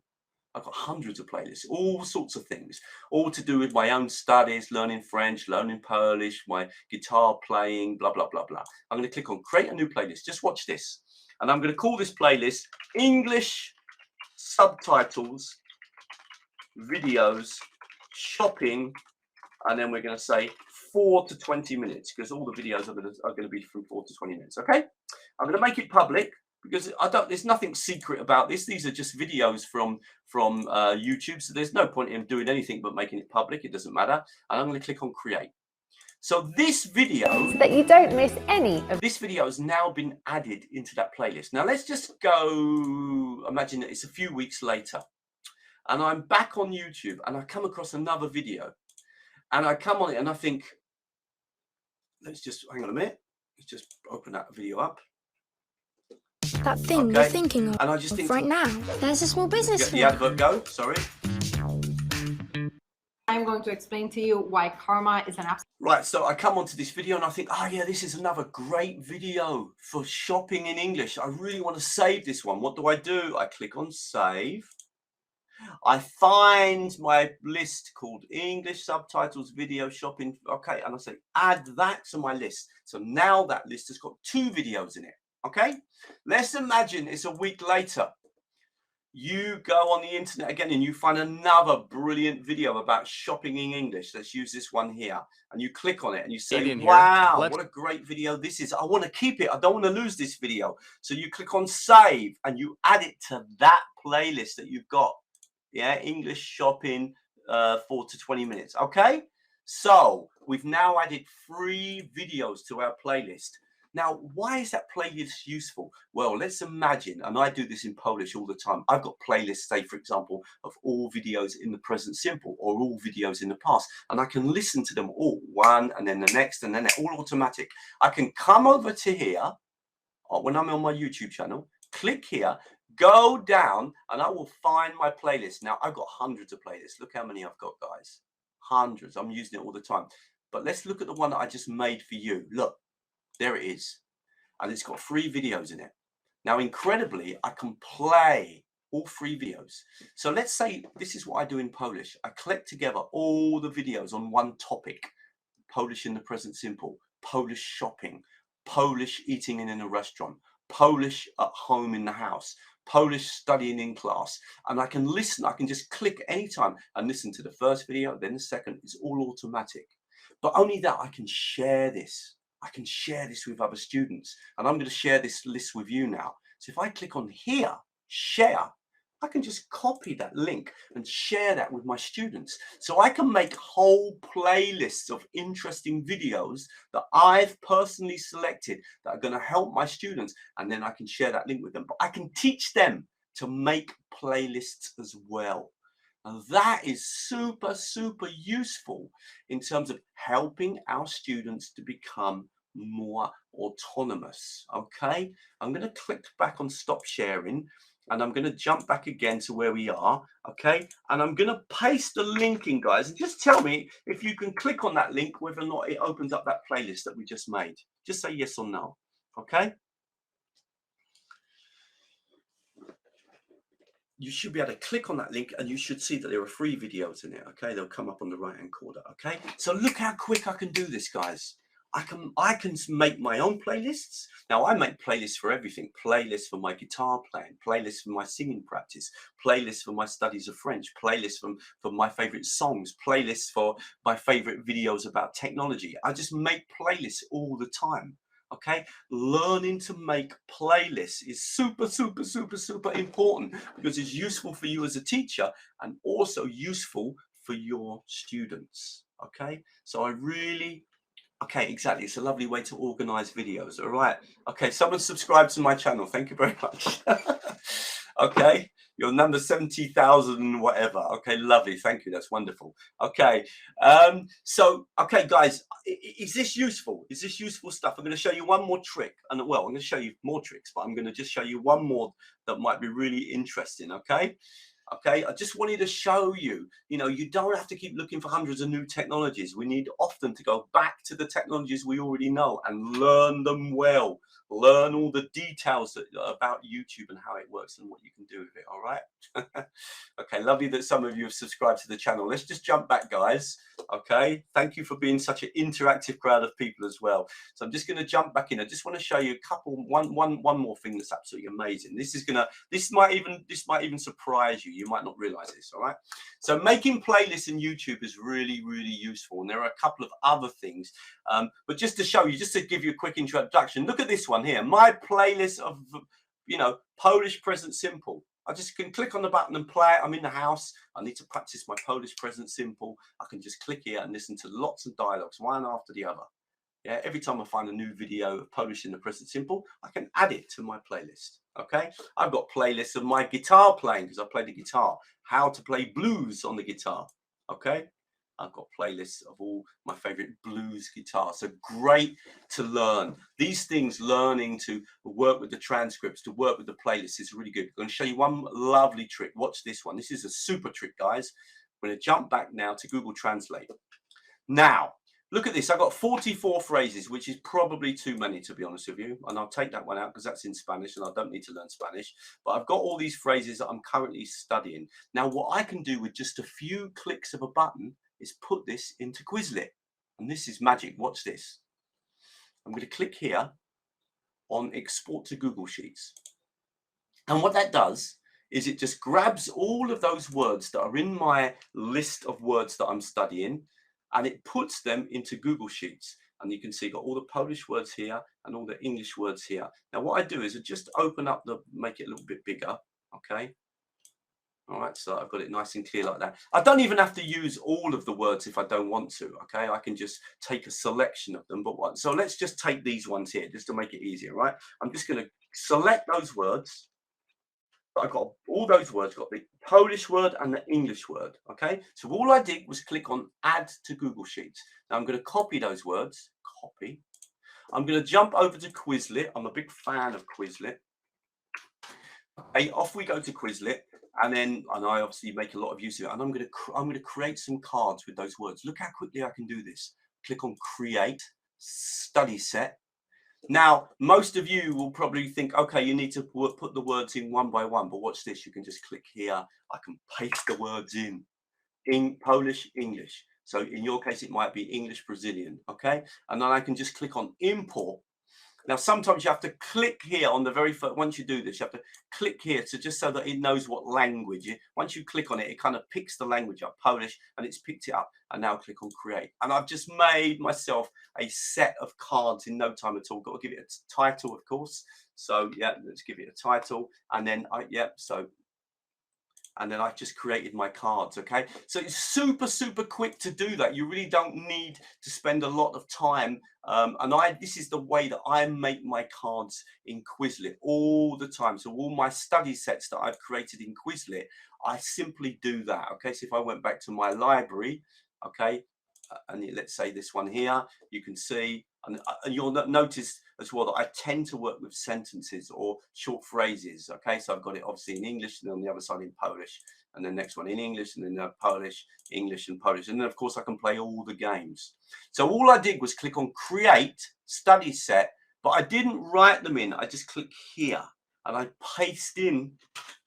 I've got hundreds of playlists, all sorts of things, all to do with my own studies, learning French, learning Polish, my guitar playing, blah, blah, blah, blah. I'm going to click on create a new playlist. Just watch this. And I'm going to call this playlist English Subtitles, Videos, Shopping. And then we're going to say 4 to 20 minutes because all the videos are going to be from 4 to 20 minutes. Okay. I'm going to make it public, because there's nothing secret about this. These are just videos from YouTube, so there's no point in doing anything but making it public. It doesn't matter. And I'm going to click on create. So this video, so that you don't miss any of this video has now been added into that playlist. Now let's just go, imagine that it's a few weeks later and I'm back on YouTube and I come across another video and I come on it and I think, let's just hang on a minute. Let's just open that video up. That thing you're thinking of, and I just think right now. There's a small business. Get the advert go. Sorry. I'm going to explain to you why karma is an absolute. Right, so I come onto this video and I think, oh yeah, this is another great video for shopping in English. I really want to save this one. What do? I click on save. I find my list called English Subtitles, Video, Shopping. Okay, and I say add that to my list. So now that list has got 2 videos in it. Okay, let's imagine it's a week later. You go on the internet again and you find another brilliant video about shopping in English. Let's use this one here. And you click on it and you say, wow, what a great video this is. I want to keep it. I don't want to lose this video. So you click on save and you add it to that playlist that you've got. Yeah, English shopping 4 to 20 minutes. Okay, so we've now added 3 videos to our playlist. Now, why is that playlist useful? Well, let's imagine, and I do this in Polish all the time. I've got playlists, say, for example, of all videos in the present simple or all videos in the past. And I can listen to them all, one and then the next, and then they're all automatic. I can come over to here when I'm on my YouTube channel, click here, go down, and I will find my playlist. Now, I've got hundreds of playlists. Look how many I've got, guys. Hundreds. I'm using it all the time. But let's look at the one that I just made for you. Look. There it is. And it's got 3 videos in it. Now, incredibly, I can play all 3 videos. So let's say this is what I do in Polish. I collect together all the videos on one topic. Polish in the present simple, Polish shopping, Polish eating in a restaurant, Polish at home in the house, Polish studying in class. And I can listen. I can just click anytime and listen to the first video, then the second. It's all automatic. But only that, I can share this. I can share this with other students, and I'm going to share this list with you now. So if I click on here, share, I can just copy that link and share that with my students. So I can make whole playlists of interesting videos that I've personally selected that are going to help my students, and then I can share that link with them. But I can teach them to make playlists as well. And that is super, super useful in terms of helping our students to become more autonomous. Okay, I'm going to click back on stop sharing and I'm going to jump back again to where we are. Okay, and I'm going to paste the link in, guys, and just tell me if you can click on that link, whether or not it opens up that playlist that we just made. Just say yes or no. Okay. you should be able to click on that link and you should see that there are free videos in it. Okay, they'll come up on the right hand corner. Okay, so look how quick I can do this, guys. I can make my own playlists. Now I make playlists for everything. Playlists for my guitar playing, playlists for my singing practice, playlists for my studies of French, playlists for my favorite songs, playlists for my favorite videos about technology. I just make playlists all the time. Okay, learning to make playlists is super important because it's useful for you as a teacher and also useful for your students. Okay, so okay, exactly. It's a lovely way to organize videos. All right. Okay, someone subscribe to my channel. Thank you very much. Okay, you're number 70,000 whatever. Okay, lovely. Thank you. That's wonderful. Okay, so okay, guys, is this useful? Is this useful stuff? I'm going to show you one more trick, and well, I'm going to show you more tricks, but I'm going to just show you one more that might be really interesting. Okay. Okay, I just wanted to show you, you don't have to keep looking for hundreds of new technologies. We need often to go back to the technologies we already know and learn them well. Learn all the details about YouTube and how it works and what you can do with it. All right. Okay, lovely that some of you have subscribed to the channel. Let's just jump back, guys. Okay, thank you for being such an interactive crowd of people as well. So I'm just going to jump back in. I just want to show you one more thing that's absolutely amazing. This might even surprise you. You might not realize this. All right. So making playlists in YouTube is really useful, and there are a couple of other things. But just to show you, just to give you a quick introduction, look at this one here. My playlist of Polish present simple. I just can click on the button and play it. I'm in the house. I need to practice my Polish present simple. I can just click here and listen to lots of dialogues, one after the other. Yeah, every time I find a new video of Polish in the present simple, I can add it to my playlist. Okay, I've got playlists of my guitar playing because I play the guitar, how to play blues on the guitar. Okay, I've got playlists of all my favorite blues guitars. So great to learn these things. Learning to work with the transcripts, to work with the playlists is really good. I'm going to show you one lovely trick. Watch this one. This is a super trick, guys. I'm going to jump back now to Google Translate. Now, look at this. I've got 44 phrases, which is probably too many, to be honest with you. And I'll take that one out because that's in Spanish and I don't need to learn Spanish. But I've got all these phrases that I'm currently studying. Now, what I can do with just a few clicks of a button is put this into Quizlet. And this is magic. Watch this. I'm going to click here on Export to Google Sheets. And what that does is it just grabs all of those words that are in my list of words that I'm studying, and it puts them into Google Sheets. And you can see got all the Polish words here and all the English words here. Now what I do is I just open up make it a little bit bigger. Okay. All right, so I've got it nice and clear like that. I don't even have to use all of the words if I don't want to. Okay, I can just take a selection of them. So let's just take these ones here just to make it easier, right? I'm just going to select those words. I've got all those words, got the Polish word and the English word. Okay, so all I did was click on Add to Google Sheets. Now I'm going to copy those words. Copy. I'm going to jump over to Quizlet. I'm a big fan of Quizlet. Okay, off we go to Quizlet, and I obviously make a lot of use of it. And I'm going to create some cards with those words. Look how quickly I can do this. Click on Create Study Set. Now, most of you will probably think, okay, you need to put the words in one by one, but watch this. You can just click here. I can paste the words in Polish, English. So in your case, it might be English, Brazilian. Okay. And then I can just click on Import. Now, sometimes you have to click here on the very first, once you do this, you have to click here to just so that it knows what language. Once you click on it, it kind of picks the language up, Polish, and it's picked it up. And now click on Create. And I've just made myself a set of cards in no time at all. Got to give it a title, of course. So, yeah, let's give it a title. And then, and then I've just created my cards. Okay, so it's super quick to do that. You really don't need to spend a lot of time. This is the way that I make my cards in Quizlet all the time. So all my study sets that I've created in Quizlet, I simply do that. Okay, so if I went back to my library, okay, and let's say this one here, you can see, and you'll notice as well that I tend to work with sentences or short phrases. Okay, so I've got it obviously in English and on the other side in Polish, and the next one in English, and then Polish, English, and Polish, and then of course I can play all the games. So all I did was click on Create Study Set, but I didn't write them in. I just click here and I paste in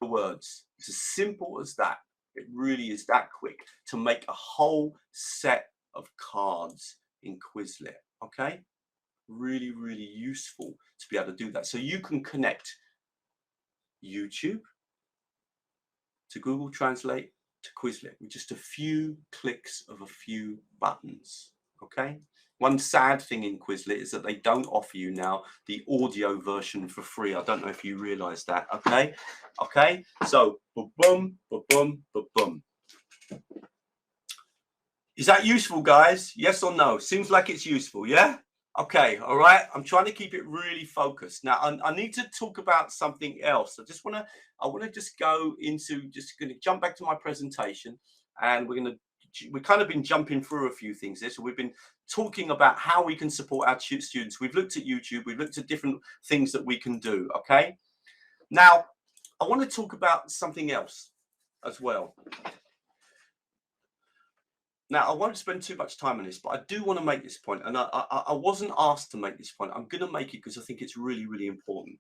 the words. It's as simple as that. It really is that quick to make a whole set of cards in Quizlet. Okay, really, really useful to be able to do that. So you can connect YouTube to Google Translate to Quizlet with just a few clicks of a few buttons. Okay. One sad thing in Quizlet is that they don't offer you now the audio version for free. I don't know if you realize that. Okay. Okay. So boom, boom, boom. Is that useful, guys? Yes or no? Seems like it's useful. Yeah. Okay. All right. I'm trying to keep it really focused. Now I need to talk about something else. I want to just go into, just going to jump back to my presentation, and we've kind of been jumping through a few things there. So we've been talking about how we can support our students. We've looked at YouTube. We've looked at different things that we can do. Okay. Now, I want to talk about something else as well. Now, I won't spend too much time on this, but I do want to make this point. And I wasn't asked to make this point. I'm going to make it because I think it's really, really important.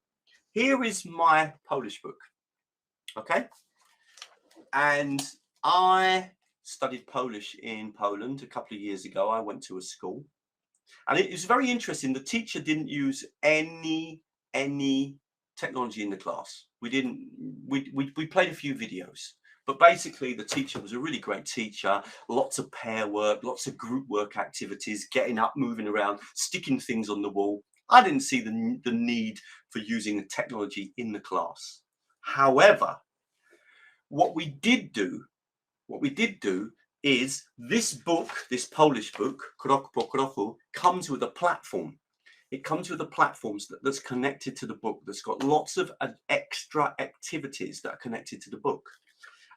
Here is my Polish book. Okay. And I studied Polish in Poland a couple of years ago. I went to a school, and it was very interesting. The teacher didn't use any technology in the class. We played a few videos, but basically the teacher was a really great teacher. Lots of pair work, lots of group work activities, getting up, moving around, sticking things on the wall. I didn't see the need for using the technology in the class. However, what we did do is this book, this Polish book, Krok po Kroku, comes with a platform. It comes with a platform that's connected to the book, that's got lots of extra activities that are connected to the book.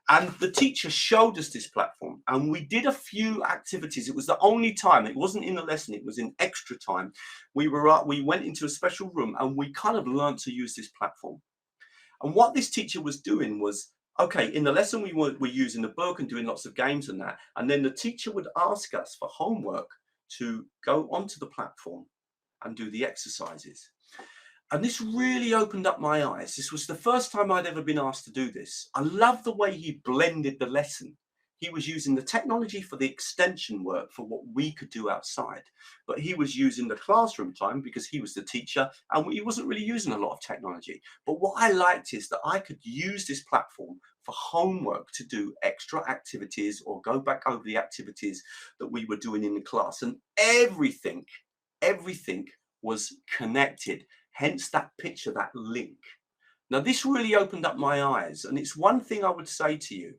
And the teacher showed us this platform, and we did a few activities. It was the only time, it wasn't in the lesson, it was in extra time. We went into a special room and we kind of learned to use this platform. And what this teacher was doing was, okay, in the lesson we were using the book and doing lots of games and that, and then the teacher would ask us for homework to go onto the platform and do the exercises. And this really opened up my eyes. This was the first time I'd ever been asked to do this. I love the way he blended the lesson. He was using the technology for the extension work for what we could do outside, but he was using the classroom time because he was the teacher and he wasn't really using a lot of technology. But what I liked is that I could use this platform for homework to do extra activities or go back over the activities that we were doing in the class, and everything was connected. Hence that picture, that link. Now, this really opened up my eyes, and it's one thing I would say to you,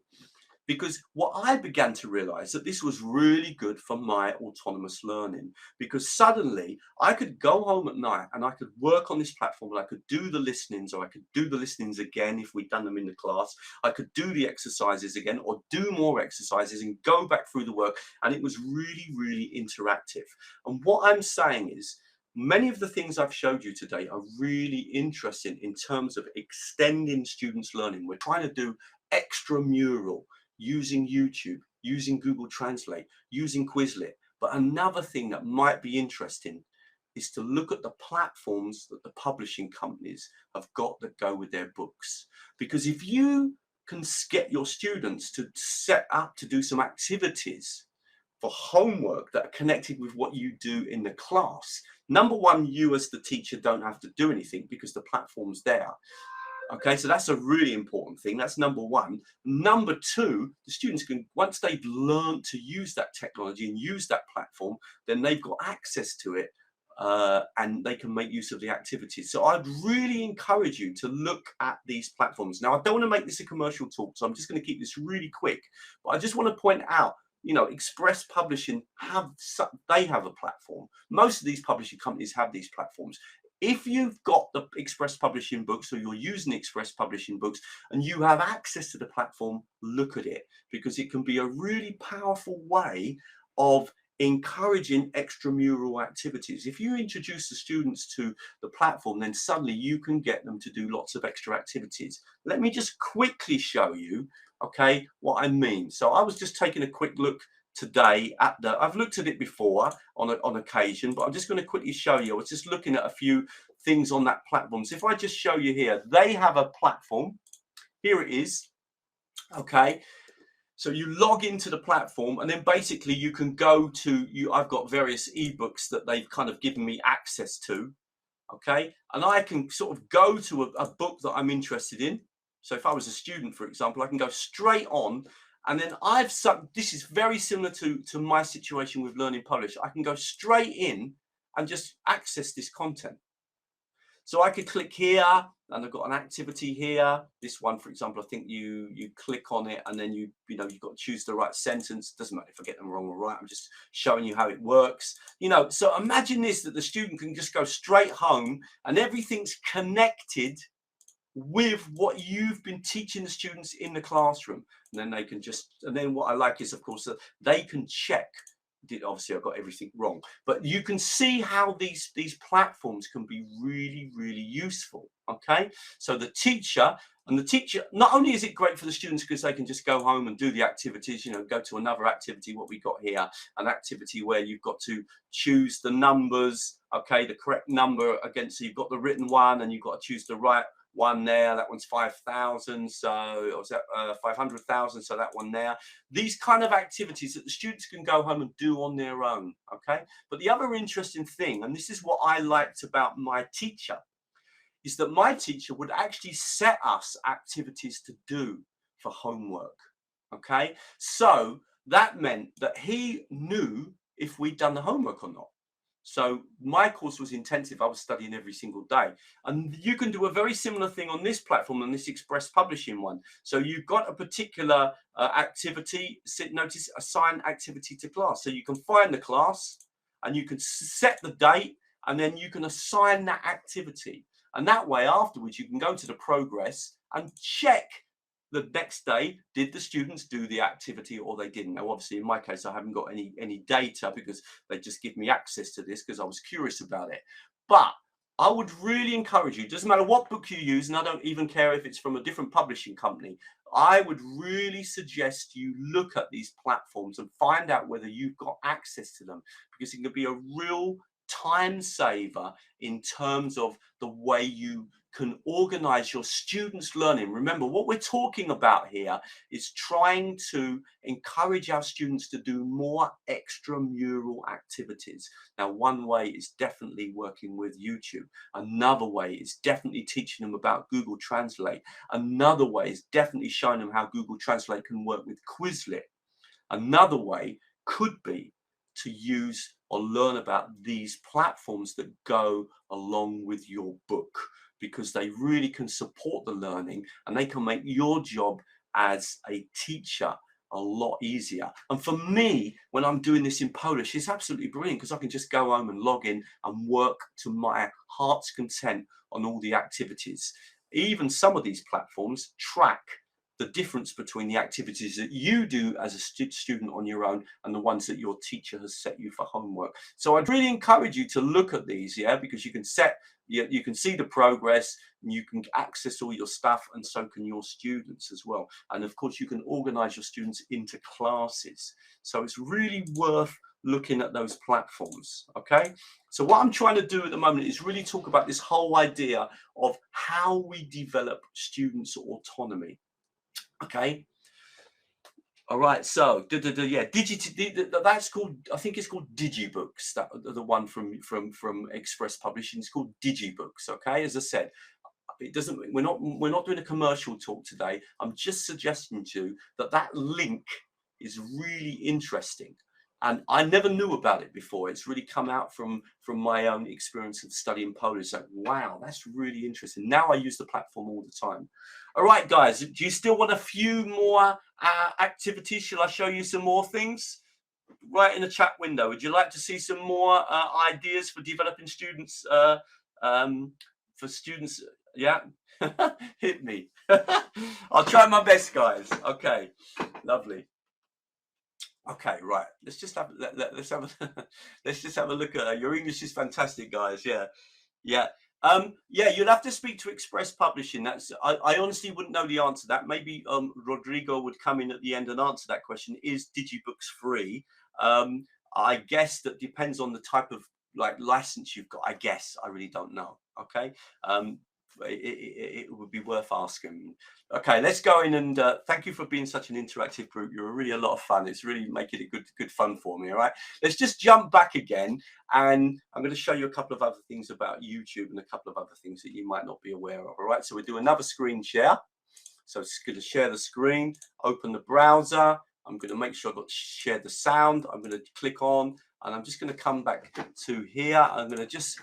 because what I began to realize that this was really good for my autonomous learning, because suddenly I could go home at night and I could work on this platform, and I could do the listenings, or I could do the listenings again if we'd done them in the class. I could do the exercises again or do more exercises and go back through the work. And it was really, really interactive. And what I'm saying is, many of the things I've showed you today are really interesting in terms of extending students' learning. We're trying to do extramural using YouTube, using Google Translate, using Quizlet. But another thing that might be interesting is to look at the platforms that the publishing companies have got that go with their books. Because if you can get your students to set up to do some activities for homework that are connected with what you do in the class, number one, you as the teacher don't have to do anything because the platform's there. Okay, so that's a really important thing. That's number one. Number two, the students can, once they've learned to use that technology and use that platform, then they've got access to it and they can make use of the activities. So I'd really encourage you to look at these platforms. Now, I don't want to make this a commercial talk, so I'm just going to keep this really quick. But I just want to point out, you know, Express Publishing they have a platform. Most of these publishing companies have these platforms. If you've got the Express Publishing books, or you're using Express Publishing books and you have access to the platform, look at it, because it can be a really powerful way of encouraging extramural activities. If you introduce the students to the platform, then suddenly you can get them to do lots of extra activities. Let me just quickly show you, okay, what I mean. So I was just taking a quick look today at I've looked at it before on occasion, but I'm just going to quickly show you. I was just looking at a few things on that platform. So if I just show you here, they have a platform. Here it is. Okay. So you log into the platform, and then basically you can go to I've got various ebooks that they've kind of given me access to. Okay. And I can sort of go to a book that I'm interested in. So if I was a student, for example, I can go straight on, and then this is very similar to my situation with learning Polish. I can go straight in and just access this content. So I could click here, and I've got an activity here. This one, for example, I think you click on it, and then you've got to choose the right sentence. Doesn't matter if I get them wrong or right. I'm just showing you how it works. So imagine this, that the student can just go straight home, and everything's connected with what you've been teaching the students in the classroom. And then they can then what I like is, of course, that they can check. Obviously I got everything wrong, but you can see how these platforms can be really, really useful. Okay, so the teacher, not only is it great for the students because they can just go home and do the activities, go to another activity. What we got here, an activity where you've got to choose the numbers, okay, the correct number against, so you've got the written one and you've got to choose the right one there. That one's 5,000, so or was that 500,000, so that one there. These kind of activities that the students can go home and do on their own. Okay, but the other interesting thing, and this is what I liked about my teacher, is that my teacher would actually set us activities to do for homework. Okay, so that meant that he knew if we'd done the homework or not. So my course was intensive. I was studying every single day. And you can do a very similar thing on this platform, on this Express Publishing one. So you've got a particular activity, notice assign activity to class. So you can find the class and you can set the date, and then you can assign that activity. And that way afterwards, you can go to the progress and check the next day, did the students do the activity or they didn't? Now, obviously, in my case, I haven't got any data because they just give me access to this because I was curious about it. But I would really encourage you, doesn't matter what book you use, and I don't even care if it's from a different publishing company, I would really suggest you look at these platforms and find out whether you've got access to them, because it can be a real time saver in terms of the way you can organize your students' learning. Remember, what we're talking about here is trying to encourage our students to do more extramural activities. Now, one way is definitely working with YouTube. Another way is definitely teaching them about Google Translate. Another way is definitely showing them how Google Translate can work with Quizlet. Another way could be to use or learn about these platforms that go along with your book, because they really can support the learning and they can make your job as a teacher a lot easier. And for me, when I'm doing this in Polish, it's absolutely brilliant because I can just go home and log in and work to my heart's content on all the activities. Even some of these platforms track the difference between the activities that you do as a student on your own and the ones that your teacher has set you for homework. So I'd really encourage you to look at these, because you can you can see the progress, and you can access all your stuff, and so can your students as well. And of course, you can organize your students into classes. So it's really worth looking at those platforms. Okay, so what I'm trying to do at the moment is really talk about this whole idea of how we develop students' autonomy. Okay. All right. So that's called, I think it's called Digibooks. That the one from Express Publishing is called Digibooks. Okay. As I said, it doesn't. We're not doing a commercial talk today. I'm just suggesting to you that link is really interesting. And I never knew about it before. It's really come out from my own experience of studying Polish. Like, wow, that's really interesting. Now I use the platform all the time. All right, guys, do you still want a few more activities? Shall I show you some more things? Right in the chat window. Would you like to see some more ideas for developing students? For students, yeah, hit me. I'll try my best, guys. Okay, lovely. Okay, right. Let's just have let's have a look at her. Your English is fantastic, guys. Yeah. You'll have to speak to Express Publishing. I honestly wouldn't know the answer to that. Maybe Rodrigo would come in at the end and answer that question. Is Digibooks free? I guess that depends on the type of license you've got. I guess I really don't know. Okay. it would be worth asking. Okay, let's go in and thank you for being such an interactive group. You're really a lot of fun. It's really making it good fun for me. All right, let's just jump back again, and I'm going to show you a couple of other things about YouTube and a couple of other things that you might not be aware of. All right, so we do another screen share. So it's going to share the screen, open the browser. I'm going to make sure I've got share the sound. I'm going to click on, and I'm just going to come back to here. I'm going to just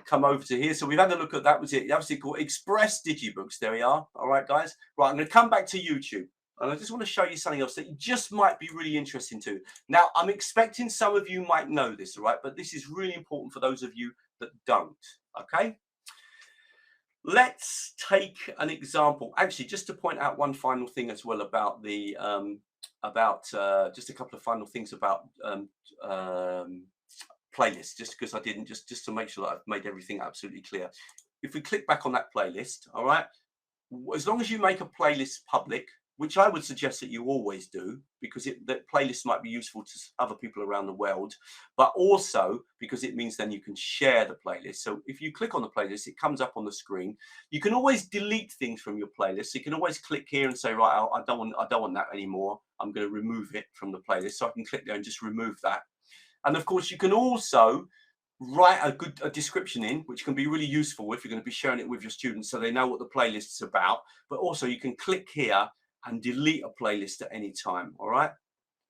come over to here. So we've had a look at that. Was it? That was called Express Digibooks. There we are. All right, guys. Right, I'm going to come back to YouTube, and I just want to show you something else that just might be really interesting too. Now, I'm expecting some of you might know this, all right, but this is really important for those of you that don't. Okay. Let's take an example. Actually, just to point out one final thing as well about the just a couple of final things about playlists, just because I didn't, just to make sure that I've made everything absolutely clear. If we click back on that playlist, all right, as long as you make a playlist public, which I would suggest that you always do, because that playlist might be useful to other people around the world, but also because it means then you can share the playlist. So if you click on the playlist, it comes up on the screen. You can always delete things from your playlist. So you can always click here and say, right, I don't want that anymore. I'm going to remove it from the playlist. So I can click there and just remove that. And of course, you can also write a description in, which can be really useful if you're going to be sharing it with your students so they know what the playlist is about. But also you can click here and delete a playlist at any time. All right.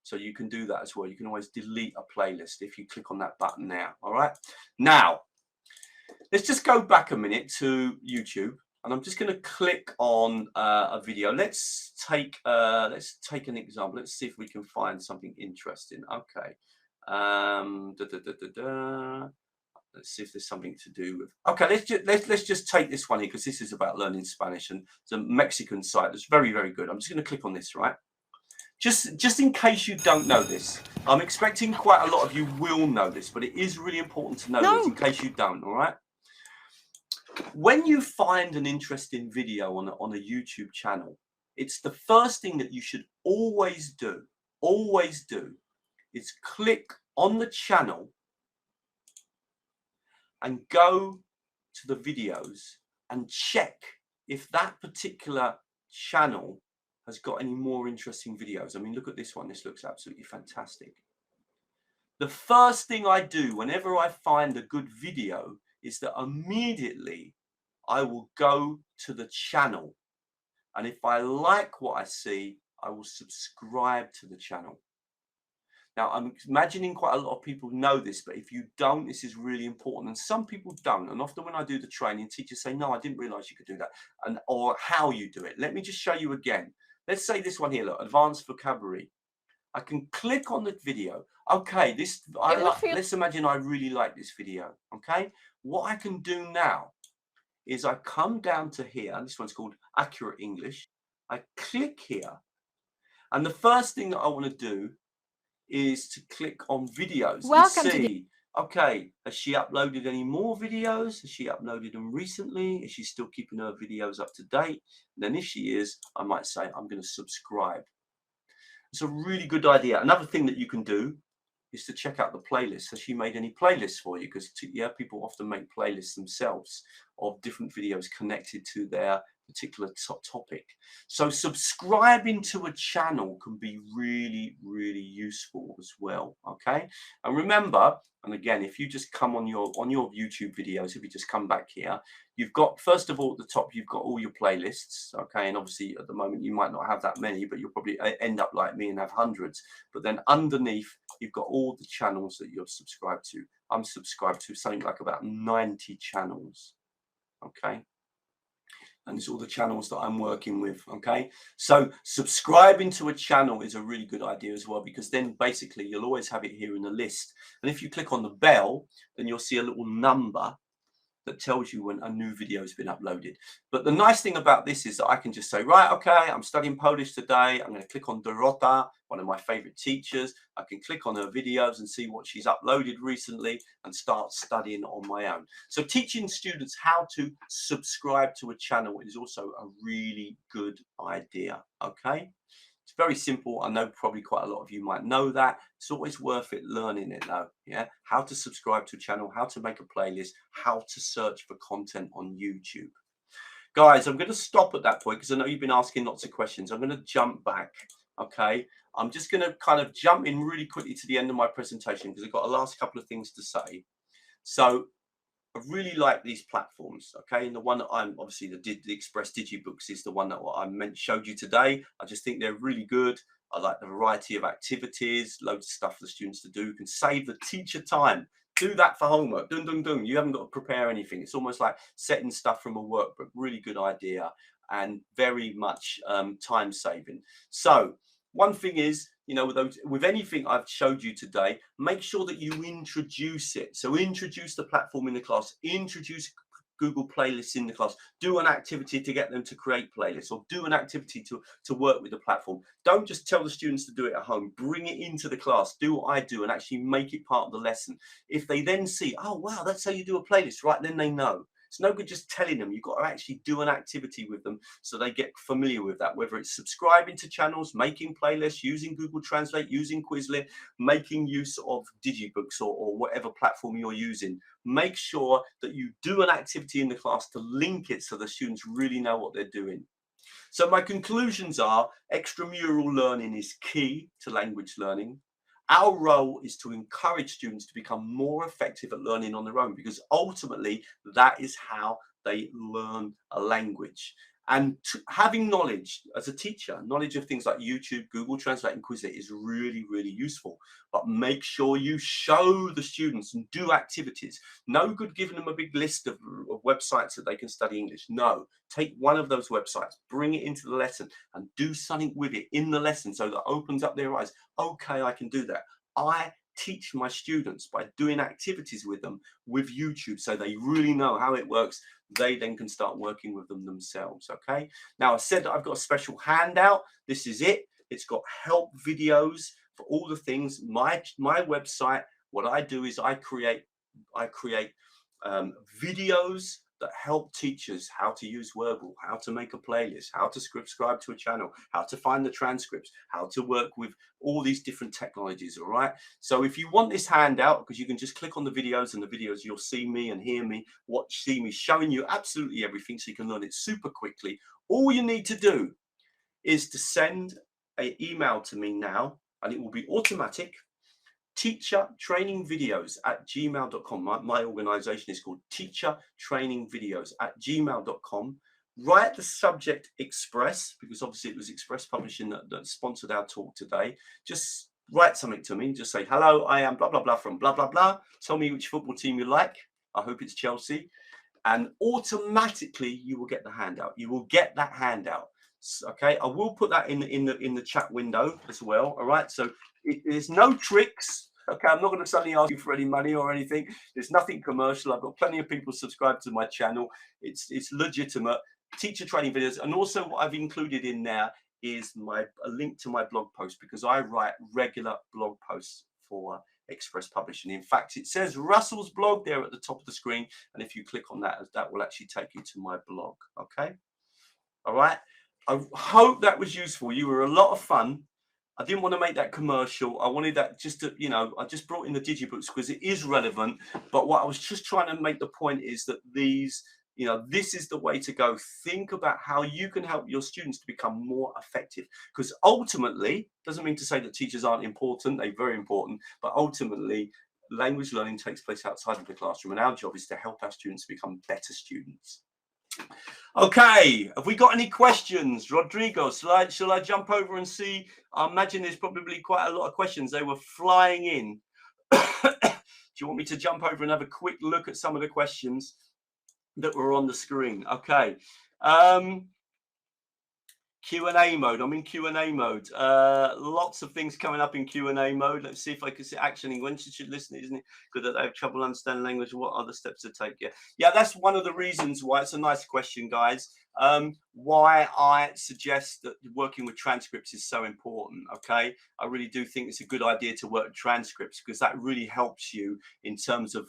So you can do that as well. You can always delete a playlist if you click on that button now. All right. Now, let's just go back a minute to YouTube, and I'm just going to click on a video. Let's take an example. Let's see if we can find something interesting. Okay. Let's see if there's something to do with. Okay, let's just take this one here, because this is about learning Spanish, and it's a Mexican site that's very, very good. I'm just going to click on this, right? Just in case you don't know this, I'm expecting quite a lot of you will know this, but it is really important to know this in case you don't. All right. When you find an interesting video on a YouTube channel, it's the first thing that you should always do is click on the channel and go to the videos and check if that particular channel has got any more interesting videos. I mean, look at this one. This looks absolutely fantastic. The first thing I do whenever I find a good video is that immediately I will go to the channel. And if I like what I see, I will subscribe to the channel. Now, I'm imagining quite a lot of people know this, but if you don't, this is really important. And some people don't. And often when I do the training, teachers say, no, I didn't realize you could do that. Or how you do it. Let me just show you again. Let's say this one here, look, advanced vocabulary. I can click on the video. Okay, let's imagine I really like this video. Okay, what I can do now is I come down to here, and this one's called Accurate English. I click here. And the first thing that I want to do is to click on videos and see, okay, has she uploaded any more videos? Has she uploaded them recently? Is she still keeping her videos up to date? And then if she is, I might say, I'm going to subscribe. It's a really good idea. Another thing that you can do is to check out the playlist. Has she made any playlists for you? Because people often make playlists themselves of different videos connected to their particular topic. So subscribing to a channel can be really, really useful as well. Okay, and remember, and again, if you just come on your YouTube videos, if you just come back here, you've got, first of all, at the top, you've got all your playlists. Okay, and obviously at the moment you might not have that many, but you'll probably end up like me and have hundreds. But then underneath, you've got all the channels that you're subscribed to. I'm subscribed to something like about 90 channels. Okay. And it's all the channels that I'm working with. Okay, so subscribing to a channel is a really good idea as well, because then basically you'll always have it here in the list. And if you click on the bell, then you'll see a little number that tells you when a new video has been uploaded. But the nice thing about this is that I can just say, right, okay, I'm studying Polish today. I'm going to click on Dorota, one of my favorite teachers. I can click on her videos and see what she's uploaded recently and start studying on my own. So teaching students how to subscribe to a channel is also a really good idea. Okay. It's very simple. I know probably quite a lot of you might know that. It's always worth it learning it though. Yeah. How to subscribe to a channel, how to make a playlist, how to search for content on YouTube. Guys, I'm going to stop at that point because I know you've been asking lots of questions. I'm going to jump back. Okay, I'm just going to kind of jump in really quickly to the end of my presentation because I've got a last couple of things to say. So I really like these platforms, okay, and the one that I'm obviously the Express Digibooks is the one that I showed you today. I just think they're really good. I like the variety of activities, loads of stuff for the students to do. You can save the teacher time. Do that for homework. Dun, dun, dun. You haven't got to prepare anything. It's almost like setting stuff from a workbook. Really good idea and very much time saving. So one thing is, you know, with anything I've showed you today, make sure that you introduce it. So introduce the platform in the class, introduce Google playlists in the class, do an activity to get them to create playlists, or do an activity to work with the platform. Don't just tell the students to do it at home. Bring it into the class. Do what I do and actually make it part of the lesson. If they then see, oh, wow, that's how you do a playlist, right? Then they know. It's no good just telling them. You've got to actually do an activity with them so they get familiar with that, whether it's subscribing to channels, making playlists, using Google Translate, using Quizlet, making use of Digibooks or whatever platform you're using. Make sure that you do an activity in the class to link it so the students really know what they're doing. So my conclusions are extramural learning is key to language learning. Our role is to encourage students to become more effective at learning on their own, because ultimately that is how they learn a language. And having knowledge as a teacher, knowledge of things like YouTube, Google Translate and Quizlet is really, really useful. But make sure you show the students and do activities. No good giving them a big list of websites that they can study English. No, take one of those websites, bring it into the lesson and do something with it in the lesson so that opens up their eyes. Okay, I can do that. I teach my students by doing activities with them with YouTube so they really know how it works. They then can start working with them themselves. Okay, now I said that I've got a special handout. This is it. It's got help videos for all the things. My website, what I do is I create videos that help teachers how to use Wordle, how to make a playlist, how to subscribe to a channel, how to find the transcripts, how to work with all these different technologies. All right. So if you want this handout, because you can just click on the videos, and the videos you'll see me and hear me, see me showing you absolutely everything, so you can learn it super quickly. All you need to do is to send an email to me now, and it will be automatic. teachertrainingvideos@gmail.com. My organization is called teachertrainingvideos@gmail.com. Write the subject Express, because obviously it was Express Publishing that sponsored our talk today. Just write something to me. Just say, hello, I am blah, blah, blah from blah, blah, blah. Tell me which football team you like. I hope it's Chelsea. And automatically you will get the handout. You will get that handout. Okay, I will put that in the chat window as well. All right, so there's no tricks. Okay, I'm not going to suddenly ask you for any money or anything. There's nothing commercial. I've got plenty of people subscribed to my channel. It's legitimate teacher training videos, and also what I've included in there is a link to my blog post, because I write regular blog posts for Express Publishing. In fact, it says Russell's blog there at the top of the screen, and if you click on that, that will actually take you to my blog. Okay, all right. I hope that was useful. You were a lot of fun. I didn't want to make that commercial. I wanted that just to, you know, I just brought in the Digibooks because it is relevant. But what I was just trying to make the point is that these, you know, this is the way to go. Think about how you can help your students to become more effective, because ultimately, doesn't mean to say that teachers aren't important. They're very important. But ultimately, language learning takes place outside of the classroom. And our job is to help our students become better students. Okay, have we got any questions? Rodrigo, shall I jump over and see? I imagine there's probably quite a lot of questions. They were flying in. Do you want me to jump over and have a quick look at some of the questions that were on the screen? Okay. Q&A mode. I'm in Q&A mode. Lots of things coming up in Q&A mode. Let's see if I can see actioning. When should listen? Isn't it good that they have trouble understanding language? What are the steps to take? Yeah, that's one of the reasons why. It's a nice question, guys. Why I suggest that working with transcripts is so important. Okay, I really do think it's a good idea to work with transcripts, because that really helps you in terms of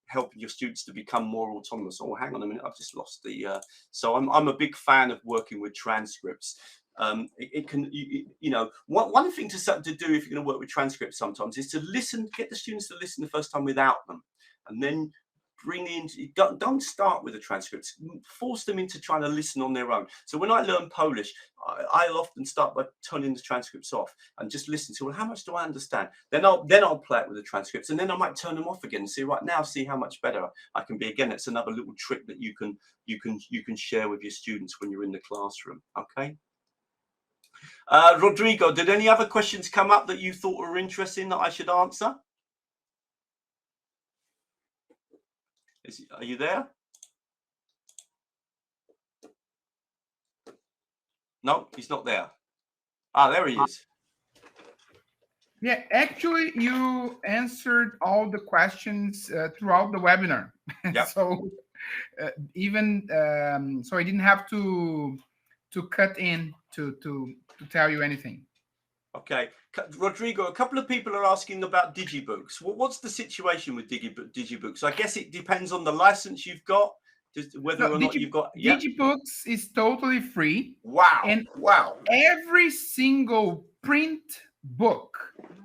helping your students to become more autonomous. Oh, hang on a minute, I've just lost the so I'm a big fan of working with transcripts. It can, you know, one thing to do if you're going to work with transcripts sometimes is to listen, get the students to listen the first time without them, and then bring in, don't start with the transcripts, force them into trying to listen on their own. So when I learn Polish, I'll often start by turning the transcripts off and just listen to, well, how much do I understand? Then I'll play it with the transcripts, and then I might turn them off again and see, right now, see how much better I can be. Again, it's another little trick that you can share with your students when you're in the classroom. Okay. Rodrigo, did any other questions come up that you thought were interesting that I should answer? Are you there? No, he's not there. Ah, there he is. Yeah, actually, you answered all the questions throughout the webinar. Yep. So even so, I didn't have to cut in to tell you anything. Okay, Rodrigo, a couple of people are asking about Digibooks. What's the situation with Digibooks? I guess it depends on the license you've got, whether or not you've got. Yeah. Digibooks is totally free. Wow! And wow! Every single print book,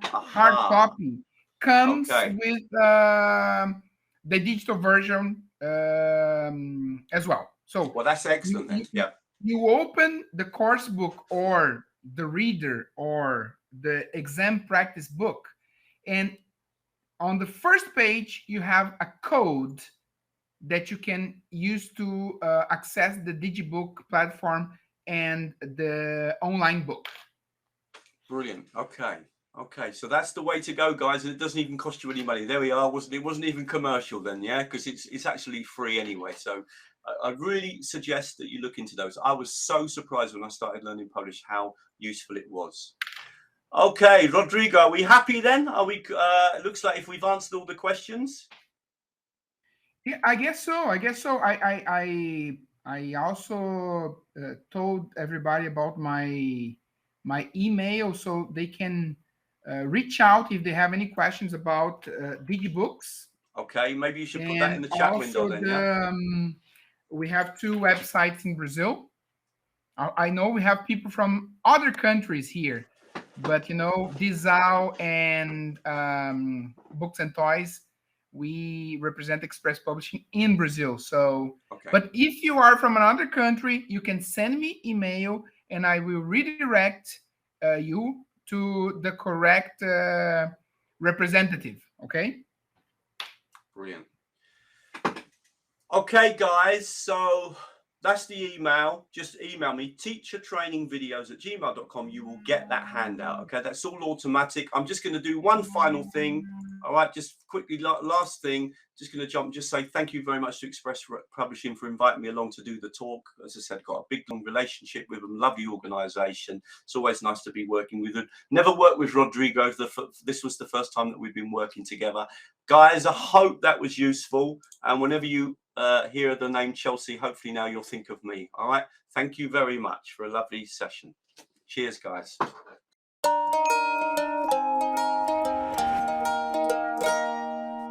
hard copy, comes with the digital version as well. So, well, that's excellent then. Yeah. You open the course book or the reader or the exam practice book, and on the first page you have a code that you can use to access the Digibook platform and the online book. Brilliant. Okay, so that's the way to go, guys, and it doesn't even cost you any money. There we are. It wasn't even commercial then, yeah, because it's actually free anyway. So I really suggest that you look into those. I was so surprised when I started learning Polish how useful it was. Okay, Rodrigo, are we happy then? Are we? It looks like if we've answered all the questions. Yeah, I guess so. I also told everybody about my email, so they can reach out if they have any questions about Digibooks. Okay, maybe you should put that in the chat window then. We have 2 websites in Brazil. I know we have people from other countries here, but you know, Dizal and Books and Toys, we represent Express Publishing in Brazil. So, but if you are from another country, you can send me email and I will redirect you to the correct representative. Okay. Brilliant. Okay, guys. So that's the email. Just email me, teachertrainingvideos@gmail.com. You will get that handout. Okay, that's all automatic. I'm just going to do one final thing. All right, just quickly, last thing. Just going to just say thank you very much to Express Publishing for inviting me along to do the talk. As I said, got a big long relationship with them. Lovely organisation. It's always nice to be working with them. Never worked with Rodrigo. This was the first time that we've been working together. Guys, I hope that was useful. And whenever you hear the name Chelsea, hopefully now you'll think of me. All right. Thank you very much for a lovely session. Cheers, guys.